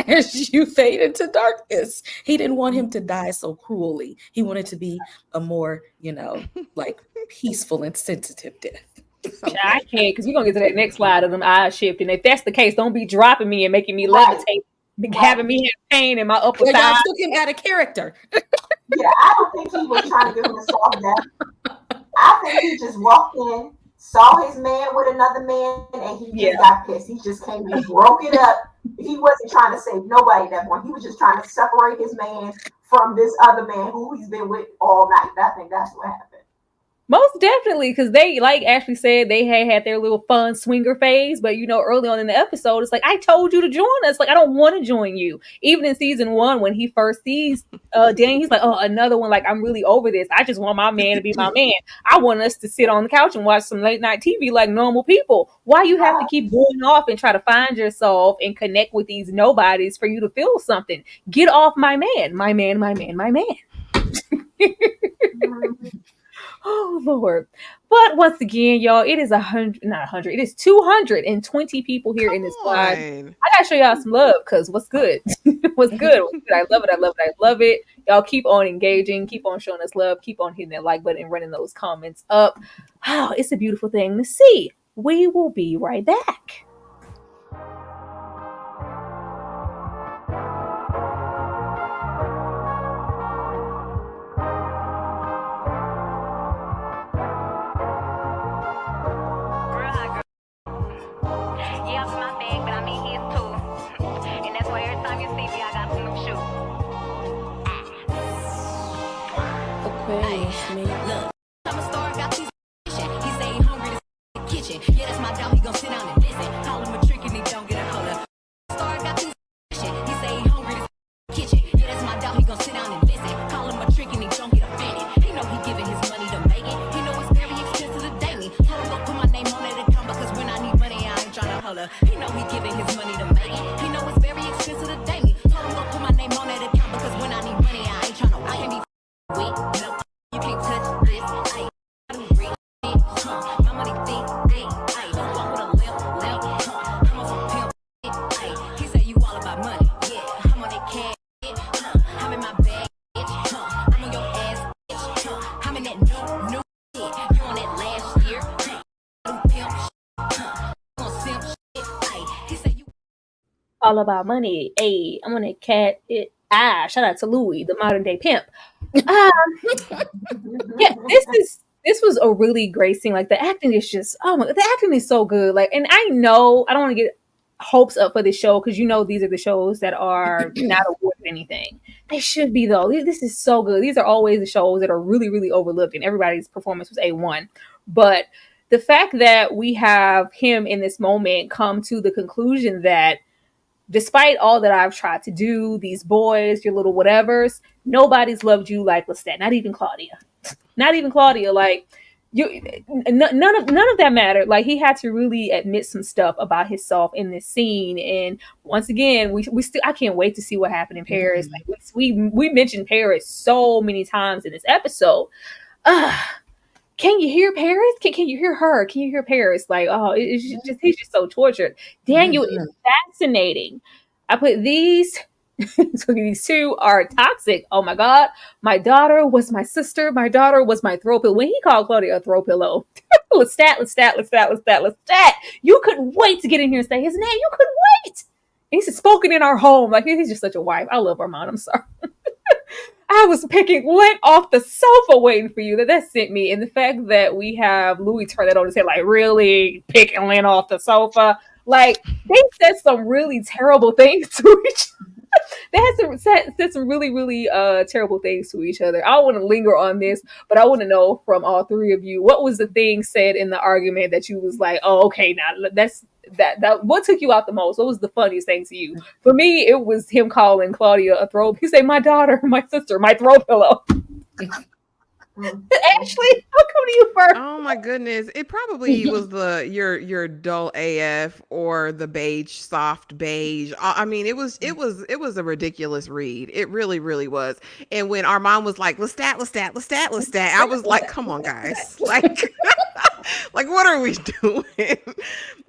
As you fade into darkness. He didn't want him to die so cruelly. He wanted to be a more, like peaceful and sensitive death. I can't, because we're going to get to that next slide of them eyes shifting. If that's the case, don't be dropping me and making me levitate, having me have pain in my upper thigh. Y'all took him out of character. Yeah, I don't think he was trying to give him a soft death. I think he just walked in, saw his man with another man, and he just got pissed. He just came and broke it up. He wasn't trying to save nobody at that point. He was just trying to separate his man from this other man who he's been with all night. I think that's what happened. Most definitely, because they, like Ashley said, they had their little fun swinger phase. But early on in the episode, it's like, I told you to join us. Like, I don't want to join you. Even in season 1, when he first sees Danny, he's like, oh, another one. Like, I'm really over this. I just want my man to be my man. I want us to sit on the couch and watch some late night TV like normal people. Why you have to keep going off and try to find yourself and connect with these nobodies for you to feel something? Get off my man, my man, my man, my man. Oh Lord. But once again, y'all, it is 100, not 100, it is 220 people here in this live. I gotta show y'all some love, because what's good? What's good? I love it. I love it. I love it. Y'all keep on engaging, keep on showing us love, keep on hitting that like button and running those comments up. Oh, it's a beautiful thing to see. We will be right back. all about money. Hey, I'm gonna cat it. Shout out to Louis, the modern day pimp. Um, yeah, this was a really great scene. Like the acting is just the acting is so good. Like, and I know I don't want to get hopes up for this show because these are the shows that are not awarded anything. They should be though. This is so good. These are always the shows that are really, really overlooked, and everybody's performance was A1. But the fact that we have him in this moment come to the conclusion that despite all that I've tried to do, these boys, your little whatevers, nobody's loved you like Lestat. Not even Claudia. Not even Claudia. Like none of that mattered. Like he had to really admit some stuff about himself in this scene. And once again, we still I can't wait to see what happened in Paris. Like we mentioned Paris so many times in this episode. Can you hear Paris? Can you hear her? Can you hear Paris? Like, he's just so tortured. Daniel is fascinating. I put these so these two are toxic. Oh my God. My daughter was my sister. My daughter was my throw pillow. When he called Claudia a throw pillow, Lestat. You couldn't wait to get in here and say his name. You couldn't wait. And he's spoken in our home. Like he's just such a wife. I love Armand. I'm sorry. I was picking lint off the sofa waiting for you. That sent me. And the fact that we have Louis turn that on and say, like, really picking lint off the sofa. Like, they said some really terrible things to each other. They had said some really, really terrible things to each other. I don't want to linger on this, but I want to know from all three of you, what was the thing said in the argument that you was like, oh, okay, now that's that what took you out the most? What was the funniest thing to you? For me, it was him calling Claudia a throw. He said, my daughter, my sister, my throw pillow. Ashley, I'll come to you first. Oh my goodness. It probably was your dull AF or the beige, soft beige. I mean, it was a ridiculous read. It really, really was. And when Armand was like, Lestat, I was like, come on, guys. Like like what are we doing?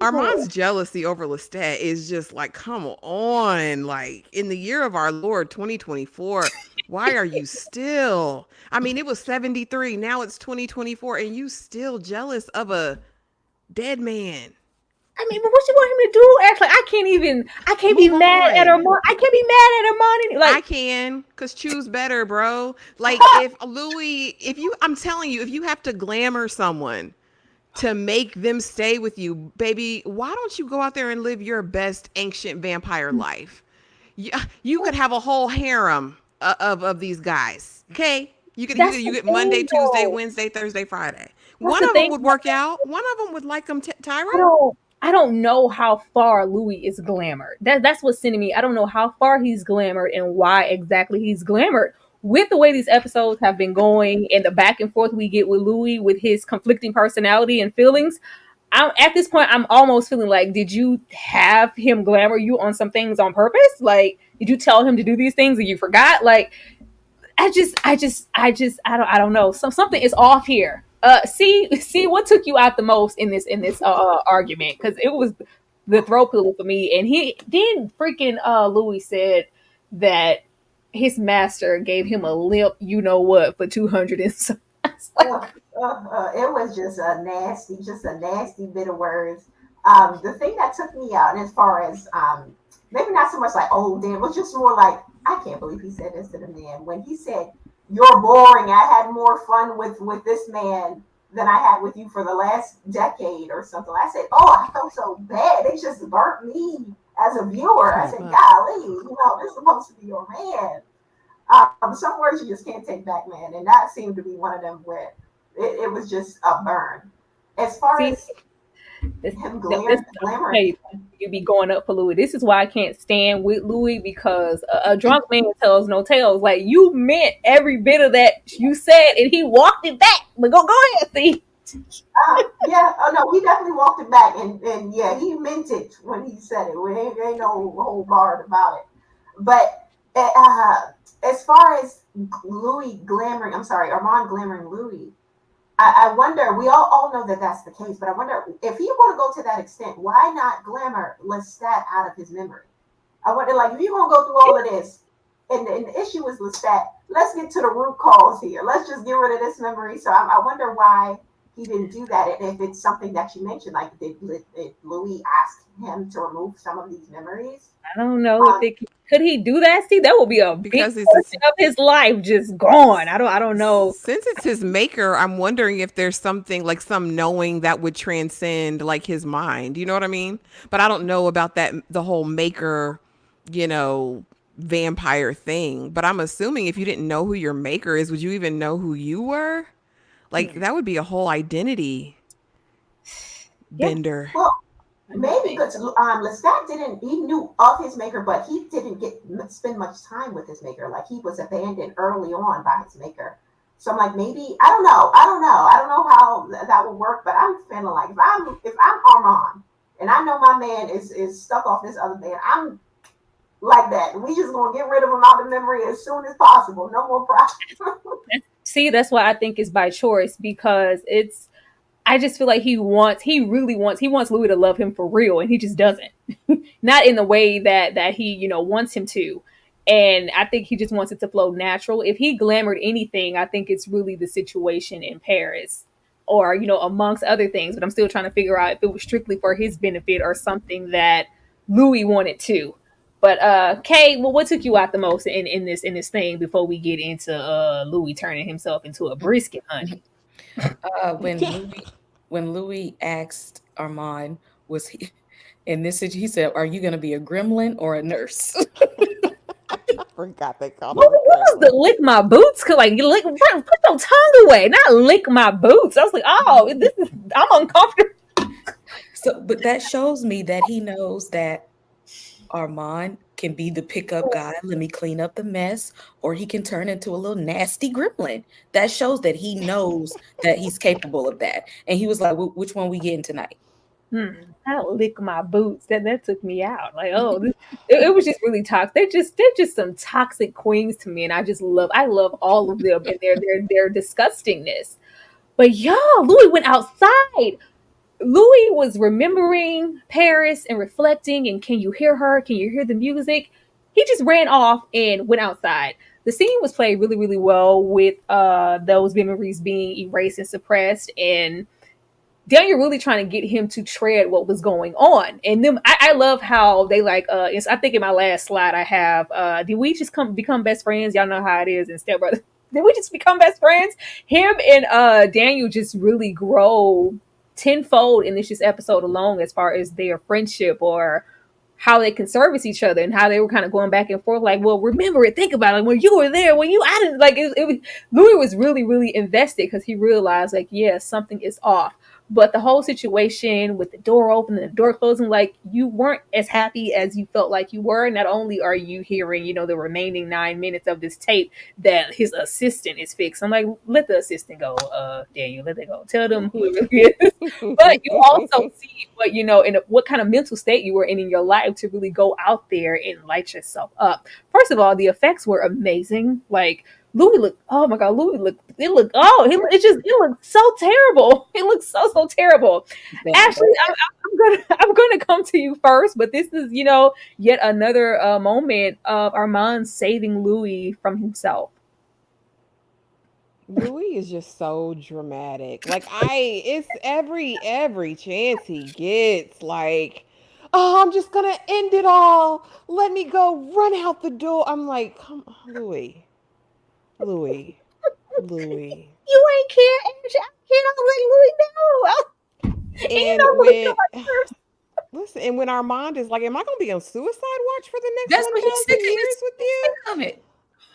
Armand's jealousy over Lestat is just like, come on. Like in the year of our Lord 2024, why are you still? I mean, it was 73. Now it's 2024, and you still jealous of a dead man. I mean, but what you want him to do? Act like I can't be mad at Armand. I can't be mad at Armand. Like I can, cause choose better, bro. Like if I'm telling you, if you have to glamour someone to make them stay with you, baby, why don't you go out there and live your best ancient vampire life? You could have a whole harem of these guys. Okay, you get Monday, Tuesday, Wednesday, Thursday, Friday. One of them would work out. One of them would like them, Tyra. I don't know how far Louis is glamored. That's what's sending me. I don't know how far he's glamored and why exactly he's glamored. With the way these episodes have been going and the back and forth we get with Louis with his conflicting personality and feelings, at this point, I'm almost feeling like, did you have him glamour you on some things on purpose? Like, did you tell him to do these things and you forgot? Like, I don't know. Something is off here. See what took you out the most in this argument, because it was the throw pillow for me. And he then freaking Louis said that his master gave him a limp, you know what, for 200 and something. It was just a nasty bit of words. The thing that took me out, and as far as maybe not so much like, oh damn, but just more like, I can't believe he said this to the man. When he said, you're boring, I had more fun with this man than I had with you for the last decade or something. I said, oh, I felt so bad. They just burnt me as a viewer. I said, golly, this is supposed to be your man. Some words you just can't take back, man. And that seemed to be one of them where it was just a burn. As far as him glamour. You be going up for Louis. This is why I can't stand with Louis, because a drunk man tells no tales. Like, you meant every bit of that you said, and he walked it back. But go ahead, see. Yeah. Oh no, he definitely walked it back, and yeah, he meant it when he said it. There ain't no whole bar about it. But as far as Armand glamoring Louis, I wonder, we all know that that's the case, but I wonder if you want to go to that extent, why not glamour Lestat out of his memory? I wonder, like, if you're going to go through all of this, and the issue is Lestat, let's get to the root cause here. Let's just get rid of this memory. So I wonder why he didn't do that. And if it's something that you mentioned, like did Louis ask him to remove some of these memories? I don't know if it could he do that. See, that would be a big Because portion of his life just gone. I don't know. since it's his maker, I'm wondering if there's something like some knowing that would transcend like his mind. You know what I mean? But I don't know about that the whole maker, you know, vampire thing. But I'm assuming if you didn't know who your maker is, would you even know who you were? Like that would be a whole identity bender. Well, maybe because Lestat didn't, he knew of his maker, but he didn't spend much time with his maker. Like he was abandoned early on by his maker. So I'm like, maybe I don't know how that would work. But I'm feeling like if I'm Armand and I know my man is stuck off this other man, I'm like that. We just gonna get rid of him out of memory as soon as possible. No more problems. See, that's why I think it's by choice, because I just feel like he wants Louis to love him for real, and he just doesn't. Not in the way that he, wants him to. And I think he just wants it to flow natural. If he glamored anything, I think it's really the situation in Paris or, amongst other things. But I'm still trying to figure out if it was strictly for his benefit or something that Louis wanted to. But Kay, well, what took you out the most in this thing before we get into Louis turning himself into a brisket, honey? When Louis asked Armand, was he in this? He said, "Are you going to be a gremlin or a nurse?" I forgot they called What was the lick my boots? Cause like you put your tongue away, not lick my boots. I was like, oh, I'm uncomfortable. So, but that shows me that he knows that Armand can be the pickup guy. Let me clean up the mess, or he can turn into a little nasty gremlin. That shows that he knows that he's capable of that. And he was like, "Which one we getting tonight?" I lick my boots. That took me out. Like, it was just really toxic. They're just some toxic queens to me, and I love all of them and their disgustingness. But y'all, Louis went outside. Louis was remembering Paris and reflecting, and can you hear her? Can you hear the music? He just ran off and went outside. The scene was played really, really well with those memories being erased and suppressed, and Daniel really trying to get him to tread what was going on. And then I love how they I think in my last slide I have, did we just become best friends? Y'all know how it is in Step Brother. Did we just become best friends? Him and Daniel just really grow tenfold in this just episode alone as far as their friendship or how they can service each other and how they were kind of going back and forth. Like, well, remember it, think about it. When you were there, I didn't like it. Louis was really, really invested because he realized like, yeah, something is off. But the whole situation with the door open and the door closing, like you weren't as happy as you felt like you were. Not only are you hearing, the remaining 9 minutes of this tape that his assistant is fixed. I'm like, let the assistant go, Daniel, let it go. Tell them who it really is. But you also see what, in what kind of mental state you were in your life to really go out there and light yourself up. First of all, the effects were amazing. Like, Louis looked, oh my God, it looked so terrible. It looks so terrible. Ashley, I'm gonna come to you first, but this is, yet another moment of Armand saving Louis from himself. Louis is just so dramatic. Like it's every chance he gets, like, oh, I'm just gonna end it all. Let me go run out the door. I'm like, come on, Louis. You ain't care, Ashley. I can't let Louis know. Listen, and when Armand is like, am I gonna be on suicide watch for the next That's what he's 1,000 years with you? Of it.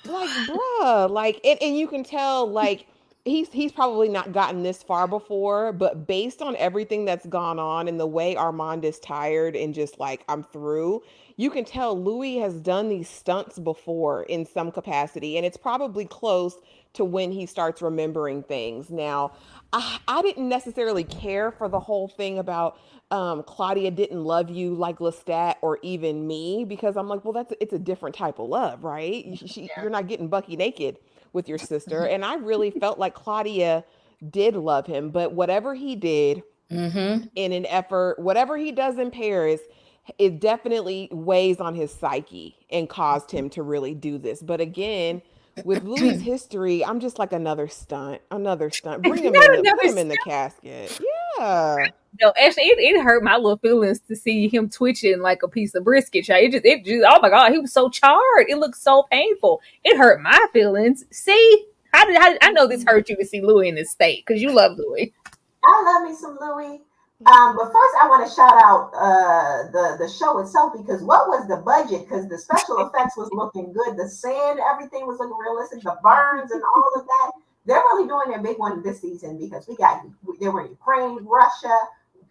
Like, bruh, like, and you can tell, like, he's probably not gotten this far before, but based on everything that's gone on and the way Armand is tired and just like, I'm through, you can tell Louis has done these stunts before in some capacity, and it's probably close to when he starts remembering things. Now, I didn't necessarily care for the whole thing about Claudia didn't love you like Lestat or even me, because I'm like, well, it's a different type of love, right? You're not getting Bucky naked with your sister. And I really felt like Claudia did love him, but whatever he did in an effort, whatever he does in Paris, it definitely weighs on his psyche and caused him to really do this. But again, with Louis's history, I'm just like another stunt, another stunt. Bring him in Not the another put him in the casket. Yeah. No, actually, it hurt my little feelings to see him twitching like a piece of brisket. Child. It just, oh my god, he was so charred. It looked so painful. It hurt my feelings. See, how I know this hurt you to see Louis in this state because you love Louis. I love me some Louis. But first, I want to shout out the show itself, because what was the budget? Because the special effects was looking good. The sand, everything was looking realistic. The burns and all of that. They're really doing their big one this season, because they were in Ukraine, Russia,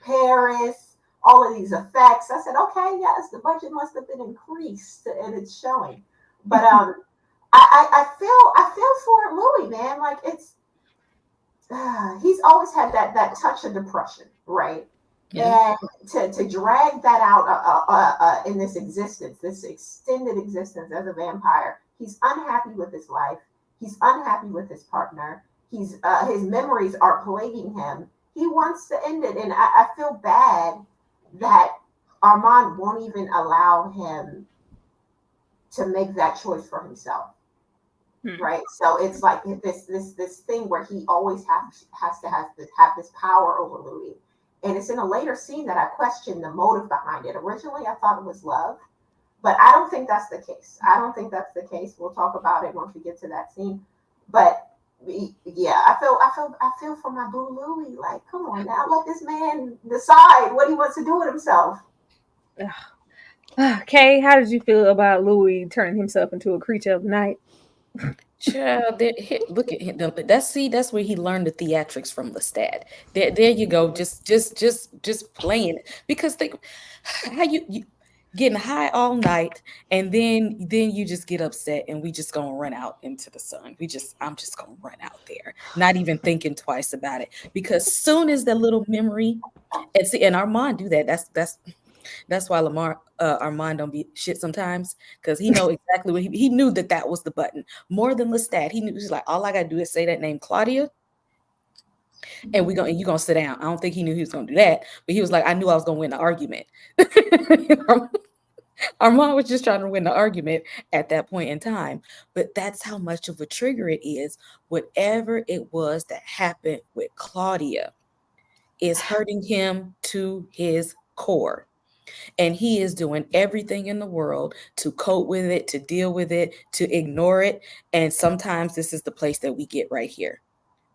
Paris, all of these effects. I said, okay, yes, the budget must have been increased, and it's showing. But I feel for Louis, man. Like he's always had that touch of depression, right? Yeah. And to drag that out in this existence, this extended existence as a vampire, he's unhappy with his life. He's unhappy with his partner. His memories are plaguing him. He wants to end it, and I feel bad that Armand won't even allow him to make that choice for himself. Right, so it's like this thing where he always has to have this power over Louis, and it's in a later scene that I question the motive behind it. Originally, I thought it was love, but I don't think that's the case. We'll talk about it once we get to that scene. But yeah, I feel for my boo Louis. Like, come on now, let this man decide what he wants to do with himself. Kay, how did you feel about Louis turning himself into a creature of the night? Child, look at him. That's where he learned the theatrics from Lestat. There you go. Just playing it. Because think how you getting high all night, and then you just get upset, and we just gonna run out into the sun. I'm just gonna run out there, not even thinking twice about it. Because soon as that little memory, and Armand do that. That's why Armand don't be shit sometimes, because he know exactly what he knew that was the button. More than Lestat, he knew. He's like, all I gotta do is say that name, Claudia, and you gonna sit down. I don't think he knew he was gonna do that, but he was like, I knew I was gonna win the argument. Armand was just trying to win the argument at that point in time, but that's how much of a trigger it is. Whatever it was that happened with Claudia is hurting him to his core. And he is doing everything in the world to cope with it, to deal with it, to ignore it. And sometimes this is the place that we get right here,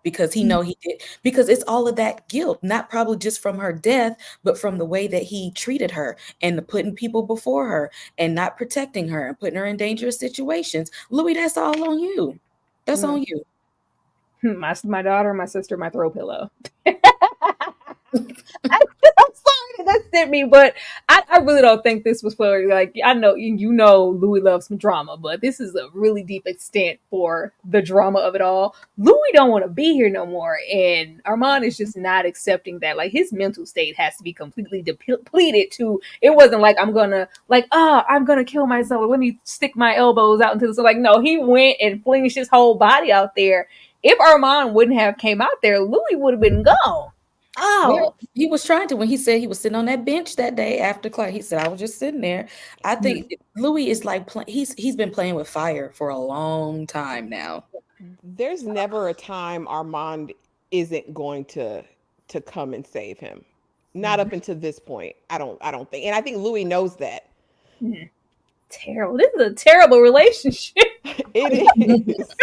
because he know he did, because it's all of that guilt, not probably just from her death, but from the way that he treated her and the putting people before her and not protecting her and putting her in dangerous situations. Louis, that's all on you. That's on you. My daughter, my sister, my throw pillow. I'm sorry that sent me, but I really don't think this was for, like, I know Louis loves some drama, but this is a really deep extent for the drama of it all. Louis don't want to be here no more, and Armand is just not accepting that. Like, his mental state has to be completely depleted to, it wasn't like I'm gonna kill myself, let me stick my elbows out into the, so like, no, he went and flinged his whole body out there. If Armand wouldn't have came out there, Louis would have been gone. Oh, he was trying to, when he said he was sitting on that bench that day after class, he said, I was just sitting there. I think Louis is like, he's been playing with fire for a long time now. There's never a time Armand isn't going to come and save him. Not up until this point. I don't think. And I think Louis knows that. Terrible. This is a terrible relationship. It is.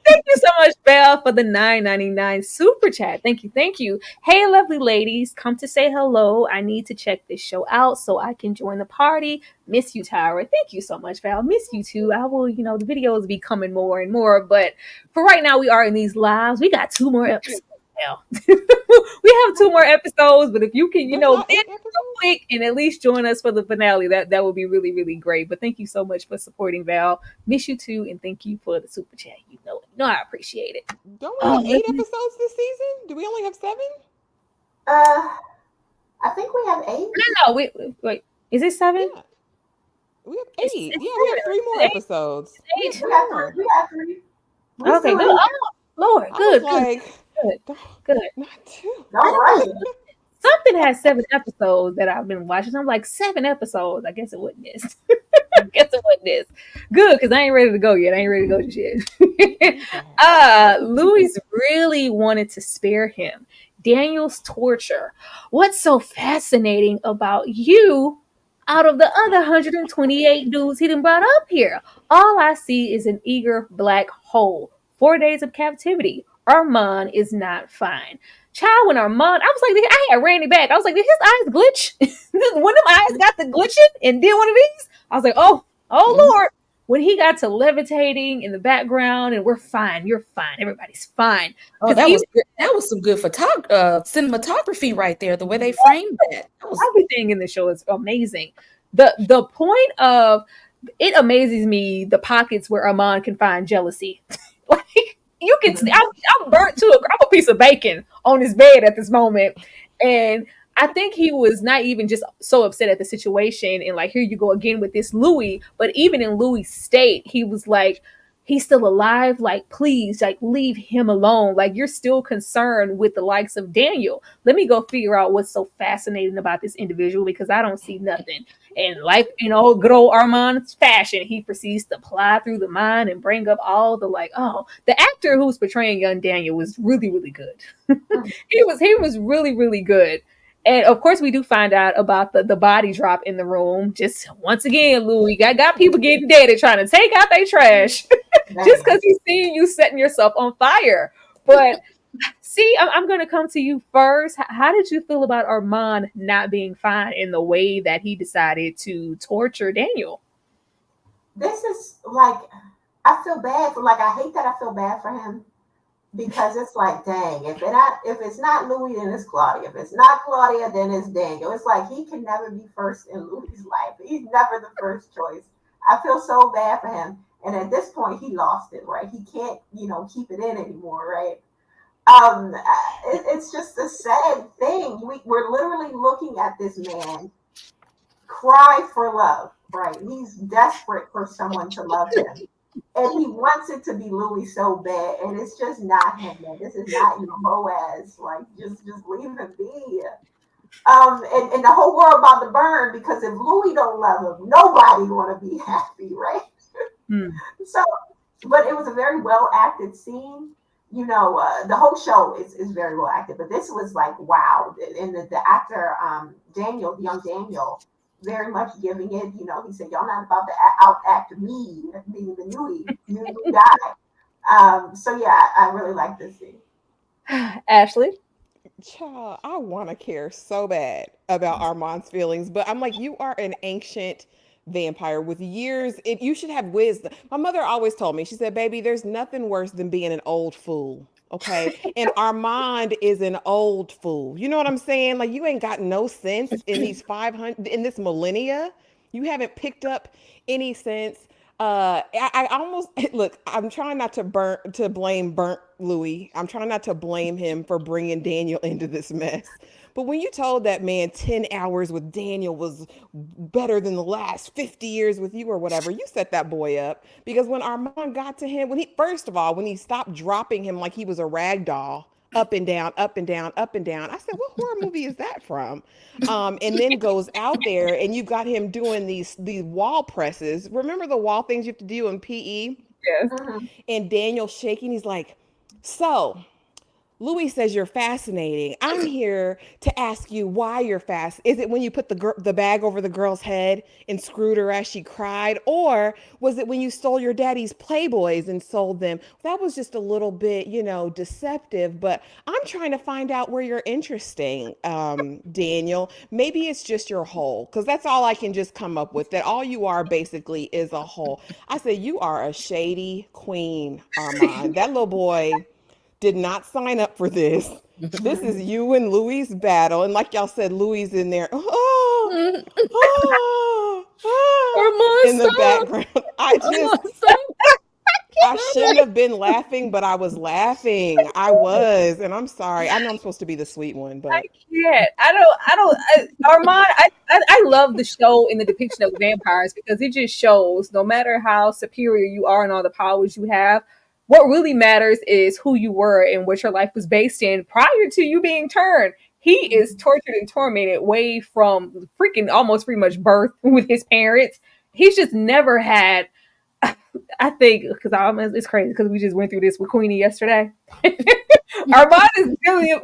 Thank you so much, Belle, for the $9.99 super chat. Thank you. Hey, lovely ladies, come to say hello. I need to check this show out so I can join the party. Miss you, Tyra. Thank you so much, Val. Miss you too. I will, the videos be coming more and more, but for right now, we are in these lives. We got 2 more episodes. We have 2 more episodes, but if you can, end real quick and at least join us for the finale, that would be really, really great. But thank you so much for supporting Val. Miss you too, and thank you for the super chat. You know I appreciate it. Don't we have 8 episodes this season? Do we only have 7? I think we have 8. No, wait. Is it 7? Yeah. We have 8. We have 3 more episodes. 8. We have 3. Okay, good. Oh, Lord, good. Good. Not 2. All right. Something has 7 episodes that I've been watching. I'm like, 7 episodes. I guess it wouldn't miss. Guess it wasn't this. Good, because I ain't ready to go yet. I ain't ready to go just yet. Louis really wanted to spare him. Daniel's torture. What's so fascinating about you out of the other 128 dudes he done brought up here? All I see is an eager black hole. 4 days of captivity. Armand is not fine. Child, when Armand, I was like, I had Randy back. I was like, did his eyes glitch? One of my eyes got the glitching and did one of these? I was like, oh Lord. When he got to levitating in the background and we're fine, you're fine, everybody's fine. Oh, that was good. That was some good cinematography right there. The way they framed that. Everything in the show is amazing. The point of it amazes me the pockets where Armand can find jealousy. Like you can, I'm burnt to I'm a piece of bacon on his bed at this moment, and I think he was not even just so upset at the situation and like, here you go again with this Louis, but even in Louis' state, he was like, he's still alive. Like, please, like, leave him alone. Like, you're still concerned with the likes of Daniel. Let me go figure out what's so fascinating about this individual because I don't see nothing. And like, good old Armand's fashion, he proceeds to ply through the mind and bring up all the the actor who's portraying young Daniel was really, really good. He was really, really good. And of course, we do find out about the body drop in the room. Just once again, Louis got people getting dead and trying to take out their trash just because he's seeing you setting yourself on fire. But see, I'm going to come to you first. How did you feel about Armand not being fine in the way that he decided to torture Daniel? This is like, I feel bad for, I hate that I feel bad for him. Because it's like, dang, if it's not Louis, then it's Claudia. If it's not Claudia, then it's Daniel. It's like he can never be first in Louis' life. He's never the first choice. I feel so bad for him. And at this point, he lost it, right? He can't, keep it in anymore, right? It's just a sad thing. We're literally looking at this man cry for love, right? He's desperate for someone to love him. And he wants it to be Louis so bad, and it's just not him, man. This is not Boaz. Like, just leave him be. And the whole world about to burn because if Louis don't love him, nobody want to be happy, right? So, but it was a very well acted scene. The whole show is very well acted, but this was like wow. And the actor, Daniel, the young Daniel, very much giving it, he said, y'all not about to out-act me, being the new guy. So yeah, I really like this scene. Ashley? Child, I want to care so bad about Armand's feelings, but I'm like, you are an ancient vampire with years. You should have wisdom. My mother always told me, she said, baby, there's nothing worse than being an old fool. Okay. And Armand is an old fool. You know what I'm saying? Like, you ain't got no sense in these 500, in this millennia. You haven't picked up any sense. I almost look, I'm trying not to blame burnt Louis. I'm trying not to blame him for bringing Daniel into this mess. But when you told that man 10 hours with Daniel was better than the last 50 years with you or whatever, you set that boy up. Because when Armand got to him, when he stopped dropping him like he was a rag doll, up and down, up and down, up and down. I said, what horror movie is that from? And then goes out there and you got him doing these wall presses. Remember the wall things you have to do in PE? Yes. And Daniel shaking, he's like, so Louis says you're fascinating. I'm here to ask you why you're fast. Is it when you put the bag over the girl's head and screwed her as she cried? Or was it when you stole your daddy's Playboys and sold them? That was just a little bit, deceptive. But I'm trying to find out where you're interesting, Daniel. Maybe it's just your hole, because that's all I can just come up with, that all you are basically is a hole. I said, you are a shady queen, Armand. That little boy did not sign up for this. This is you and Louis' battle. And like y'all said, Louis in there. In the background. I shouldn't have been laughing, but I was laughing. I was. And I'm sorry. I know I'm supposed to be the sweet one, but I can't. Armand, I love the show in the depiction of vampires because it just shows no matter how superior you are and all the powers you have, what really matters is who you were and what your life was based in prior to you being turned. He is tortured and tormented way from freaking almost pretty much birth with his parents. he's just never had. I think because it's crazy because we just went through this with Queenie yesterday. Armand is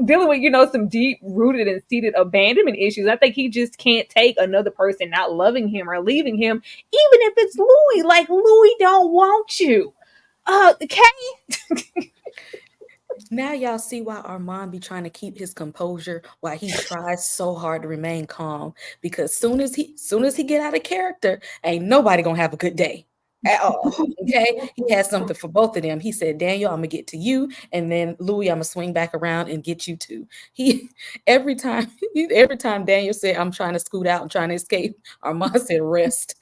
dealing with some deep rooted and seated abandonment issues. I think he just can't take another person not loving him or leaving him, even if it's Louis. Like Louis don't want you. Okay. Now y'all see why Armand be trying to keep his composure, why he tries so hard to remain calm. Because soon as he get out of character, ain't nobody gonna have a good day at all. Okay, he has something for both of them. He said, Daniel, I'm gonna get to you, and then Louis, I'm gonna swing back around and get you too. Every time Daniel said, I'm trying to scoot out and trying to escape, Armand said, rest.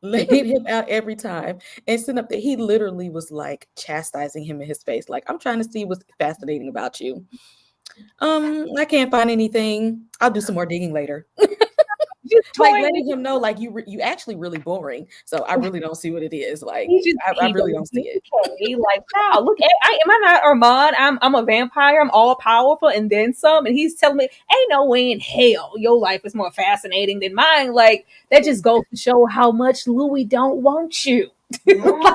Laid him out every time, and sent up that he literally was like chastising him in his face, like, I'm trying to see what's fascinating about you. I can't find anything. I'll do some more digging later. Like letting him know, like, you actually really boring. So I really don't see what it is. Like I really don't see it. Like, wow, look, am I not Armand? I'm a vampire. I'm all powerful and then some. And he's telling me, ain't no way in hell your life is more fascinating than mine. Like that just goes to show how much Louis don't want you. Like,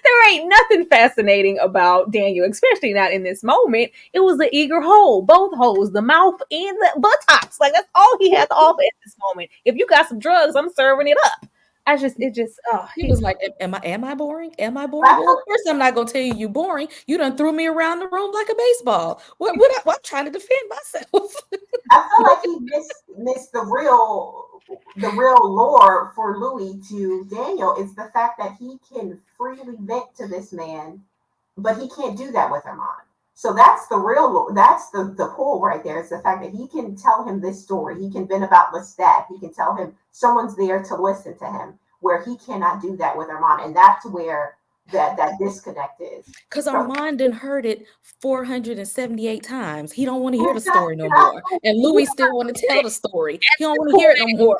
there ain't nothing fascinating about Daniel, especially not in this moment. It was the eager hole, both holes, the mouth and the buttocks. Like that's all he had to offer in this moment. If you got some drugs, I'm serving it up. He was like, am I boring? Am I boring? Well, of course I'm not gonna tell you boring. You done threw me around the room like a baseball. What I'm trying to defend myself. I feel like he missed the real lore for Louis to Daniel is the fact that he can freely vent to this man, but he can't do that with Armand. So that's the pull right there. It's the fact that he can tell him this story. He can vent about Lestat. He can tell him someone's there to listen to him, where he cannot do that with Armand. And that's where that disconnect is. Because Armand done heard it 478 times. He don't want to hear the story no more. And Louis still want to tell the story. He don't want to hear it no more.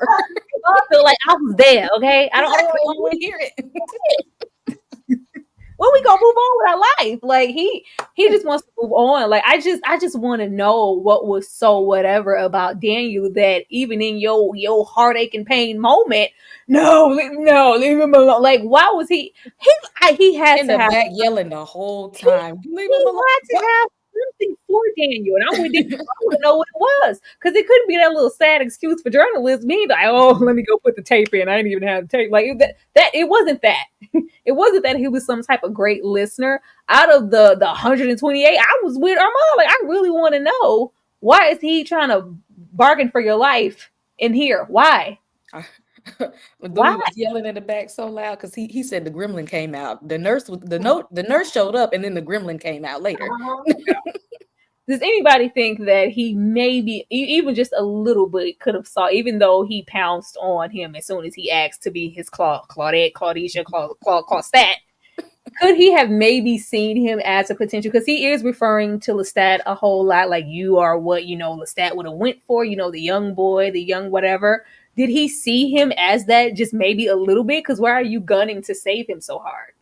I feel like I was there, okay? I don't want to hear it. When we gonna move on with our life? Like he just wants to move on. Like I just want to know what was so whatever about Daniel that even in your heartache and pain moment, no, leave him alone. Like why was he had in to the have back yelling the whole time. Leave him alone. Had to have something for Daniel, and I want to know what it was, because it couldn't be that little sad excuse for journalists being like, "Oh, let me go put the tape in. I didn't even have the tape." Like that it wasn't that. It wasn't that he was some type of great listener. Out of the 128, I was with Armand. Like I really want to know, why is he trying to bargain for your life in here? Why? Why was yelling in the back so loud because he said the gremlin came out. The nurse showed up, and then the gremlin came out later. Does anybody think that he maybe even just a little bit could have saw, even though he pounced on him as soon as he asked to be his Claudette, Claudisha, could he have maybe seen him as a potential? Because he is referring to Lestat a whole lot, like you are what Lestat would have went for, the young boy, the young whatever. Did he see him as that, just maybe a little bit? Because why are you gunning to save him so hard?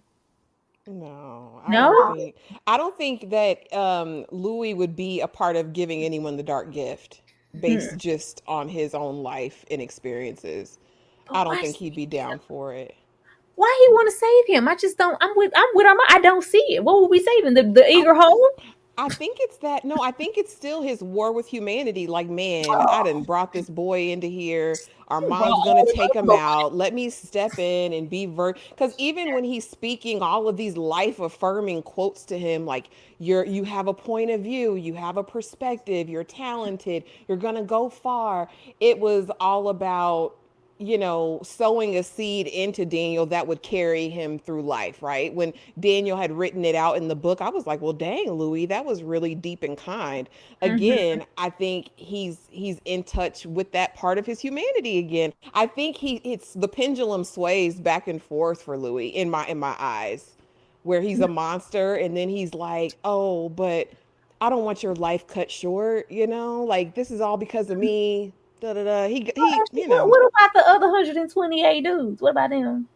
No, No? I don't think that Louis would be a part of giving anyone the dark gift based just on his own life and experiences. But I don't think he'd be down for it. Why he want to save him? I just don't. I'm with Armand. I don't see it. What would we saving? The eager hole? I think it's that. No, I think it's still his war with humanity. Like, man, I done brought this boy into here. Armand's gonna take him out. Let me step in and be because even when he's speaking all of these life affirming quotes to him, like you have a point of view, you have a perspective, you're talented, you're gonna go far. It was all about sowing a seed into Daniel that would carry him through life, right? When Daniel had written it out in the book, I was like, well, dang, Louis, that was really deep and kind. Again, I think he's in touch with that part of his humanity again. I think it's the pendulum sways back and forth for Louis in my eyes, where he's a monster and then he's like, oh, but I don't want your life cut short, like this is all because of me. He What about the other 128 dudes? What about them?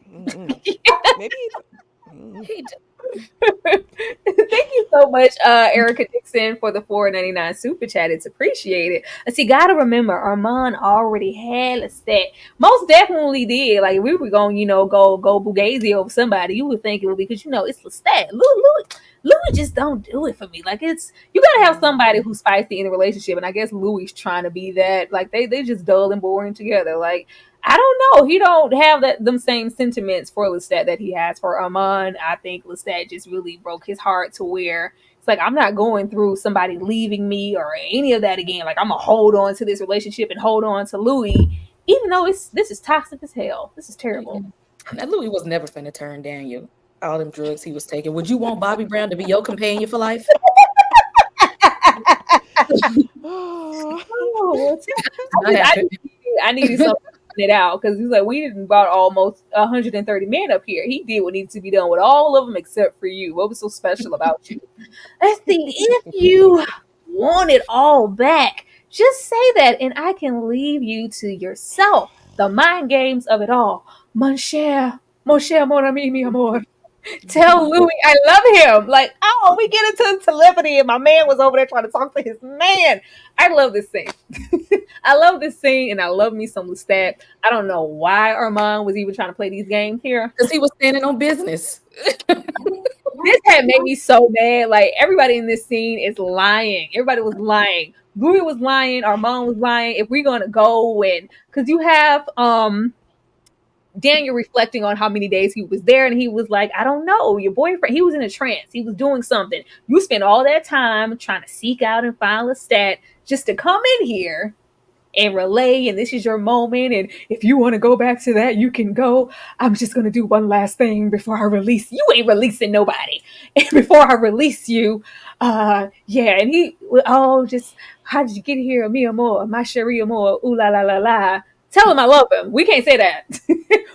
Maybe Thank you so much, Erica Dixon, for the $4.99 super chat. It's appreciated. And see, gotta remember, Armand already had Lestat. Most definitely did. Like, if we were going, go Bugazi over somebody, you would think it would be because it's Lestat. Louis just don't do it for me. Like, you gotta have somebody who's spicy in the relationship, and I guess Louis trying to be that. Like, they just dull and boring together. Like, I don't know. He don't have them same sentiments for Lestat that he has for Armand. I think Lestat just really broke his heart to where it's like, I'm not going through somebody leaving me or any of that again. Like, I'm gonna hold on to this relationship and hold on to Louis, even though this is toxic as hell. This is terrible. Now, Louis was never finna turn Daniel. All them drugs he was taking. Would you want Bobby Brown to be your companion for life? I needed something it out because he's like, we didn't brought almost 130 men up here. He did what needed to be done with all of them except for you. What was so special about you? Let's see. If you want it all back, just say that and I can leave you to yourself. The mind games of it all. Mon cher, mon ami, mi amor. Tell Louis I love him. Like, oh, we get into telepathy, and my man was over there trying to talk to his man. I love this scene. I love this scene, and I love me some Lestat. I don't know why Armand was even trying to play these games here. Because he was standing on business. This had made me so mad. Like, everybody in this scene is lying. Everybody was lying. Louis was lying. Armand was lying. If we're gonna go and because you have Daniel reflecting on how many days he was there, and he was like, I don't know, your boyfriend, he was in a trance, he was doing something. You spent all that time trying to seek out and find Lestat just to come in here and relay, and this is your moment, and if you want to go back to that, you can go. I'm just going to do one last thing before I release you. Ain't releasing nobody. And before I release you, and he, just, how did you get here? Mi amor, my chérie amor, ooh la la la la. Tell him I love him. We can't say that.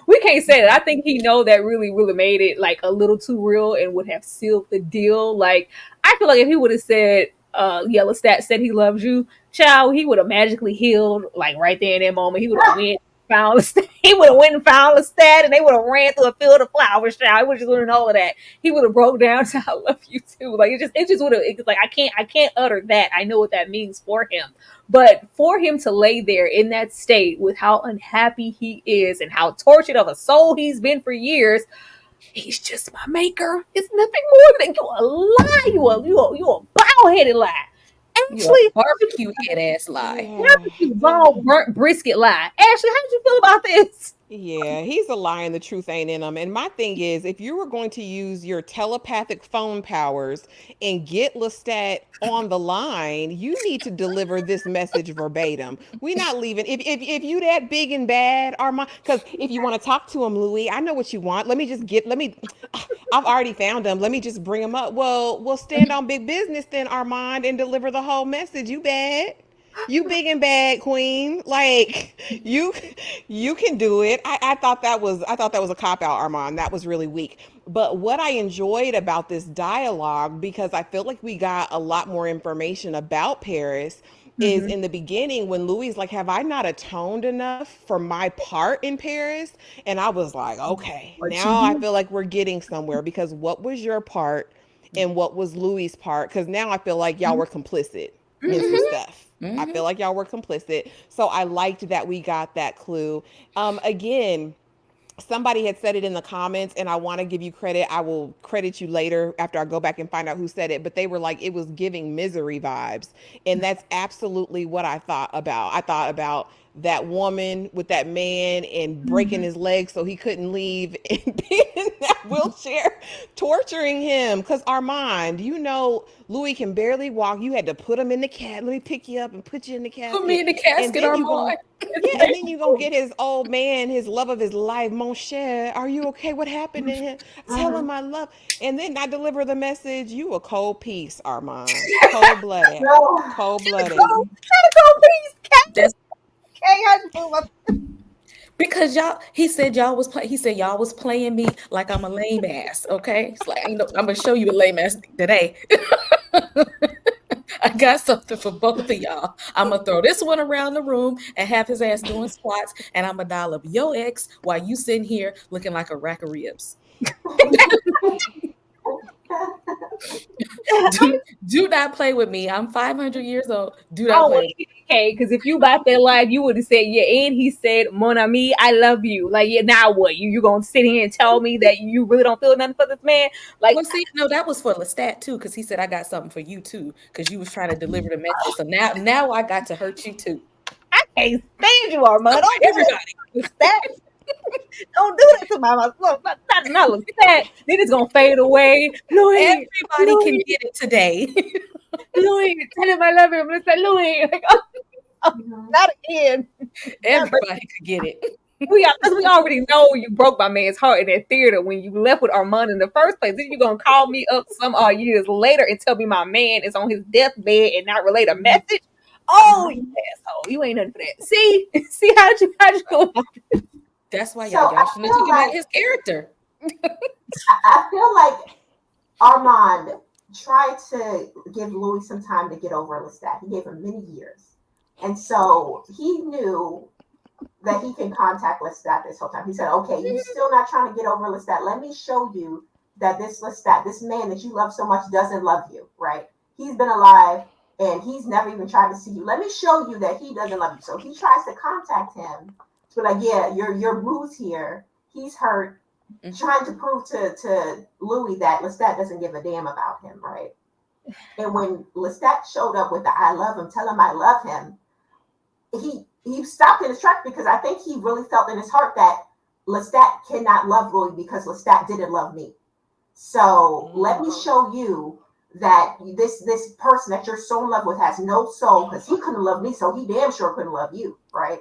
We can't say that. I think he know that really, really made it like a little too real and would have sealed the deal. Like, I feel like if he would have said, Lestat said he loves you, child, he would have magically healed like right there in that moment. He would have went found Lestat. He would have went and found Lestat, and they would have ran through a field of flowers, child. He would just doing all of that. He would have broke down to I love you too. Like, it just would have, like, I can't utter that. I know what that means for him. But for him to lay there in that state with how unhappy he is and how tortured of a soul he's been for years, he's just my maker. It's nothing more than you a lie. You a bow-headed lie. Ashley, barbecue head ass lie. Barbecue ball burnt brisket lie. Ashley, how did you feel about this? Yeah, he's a liar and the truth ain't in him. And my thing is, if you were going to use your telepathic phone powers and get Lestat on the line, you need to deliver this message verbatim. We're not leaving. If you that big and bad, Armand, because if you want to talk to him, Louis, I know what you want. I've already found him. Let me just bring him up. Well, we'll stand on big business then, Armand, and deliver the whole message. You bad. You big and bad queen. Like, you can do it. I thought that was a cop out, Armand. That was really weak. But what I enjoyed about this dialogue, because I feel like we got a lot more information about Paris, is in the beginning when Louis like, have I not atoned enough for my part in Paris? And I was like, okay, now I feel like we're getting somewhere, because what was your part and what was Louis' part? Because now I feel like y'all were complicit in some stuff. I feel like y'all were complicit. So I liked that we got that clue. Again, somebody had said it in the comments, and I want to give you credit. I will credit you later after I go back and find out who said it, but they were like, it was giving Misery vibes. And that's absolutely what I thought about. I thought about that woman with that man and breaking his leg so he couldn't leave, and being in that wheelchair torturing him. Because Armand, Louis can barely walk. You had to put him in the cat. Let me pick you up and put you in the casket. Put me in the casket, Armand. Yeah, and then you gonna get his old man, his love of his life, mon cher. Are you okay? What happened to him? Tell him I love. And then I deliver the message. You a cold piece, Armand. Cold blooded. Cold blooded. Cold piece, Captain. How'd you feel about this? Because he said y'all was playing me like I'm a lame ass. Okay, it's like, I'm gonna show you a lame ass today. I got something for both of y'all. I'm gonna throw this one around the room and have his ass doing squats, and I'm gonna dial up your ex while you sitting here looking like a rack of ribs. Do not play with me. I'm 500 years old. Do I not don't play want with to get okay, because if you about that life, you would have said, yeah, and he said, Mon ami, I love you. Like, yeah, now what? You gonna sit here and tell me that you really don't feel nothing for this man? Like, Well, see, no, that was for Lestat too, because he said I got something for you too, because you was trying to deliver the message. So now I got to hurt you too. I can't stand you, Armand. Don't do Everybody. that. Don't do that to my look, not look that. Then it's gonna fade away. Louis, Everybody can get it today. Louis, tell him I love him. Let's say Louis. Like, oh, not again. Everybody could get it. Because we already know you broke my man's heart in that theater when you left with Armand in the first place. Then you're gonna call me up some odd years later and tell me my man is on his deathbed and not relate a message. Oh, you asshole! You ain't nothing for that. See how'd you go? That's why y'all shouldn't have taken back his character. I feel like Armand tried to give Louis some time to get over Lestat. He gave him many years. And so he knew that he can contact Lestat this whole time. He said, okay, you're still not trying to get over Lestat. Let me show you that this Lestat, this man that you love so much, doesn't love you, right? He's been alive and he's never even tried to see you. Let me show you that he doesn't love you. So he tries to contact him to be like, yeah, you're bruised here. He's hurt. Trying to prove to Louis that Lestat doesn't give a damn about him, right? And when Lestat showed up with the I love him, tell him I love him, he stopped in his track because I think he really felt in his heart that Lestat cannot love Louis because Lestat didn't love me. So let me show you that this person that you're so in love with has no soul, because he couldn't love me, so he damn sure couldn't love you, right?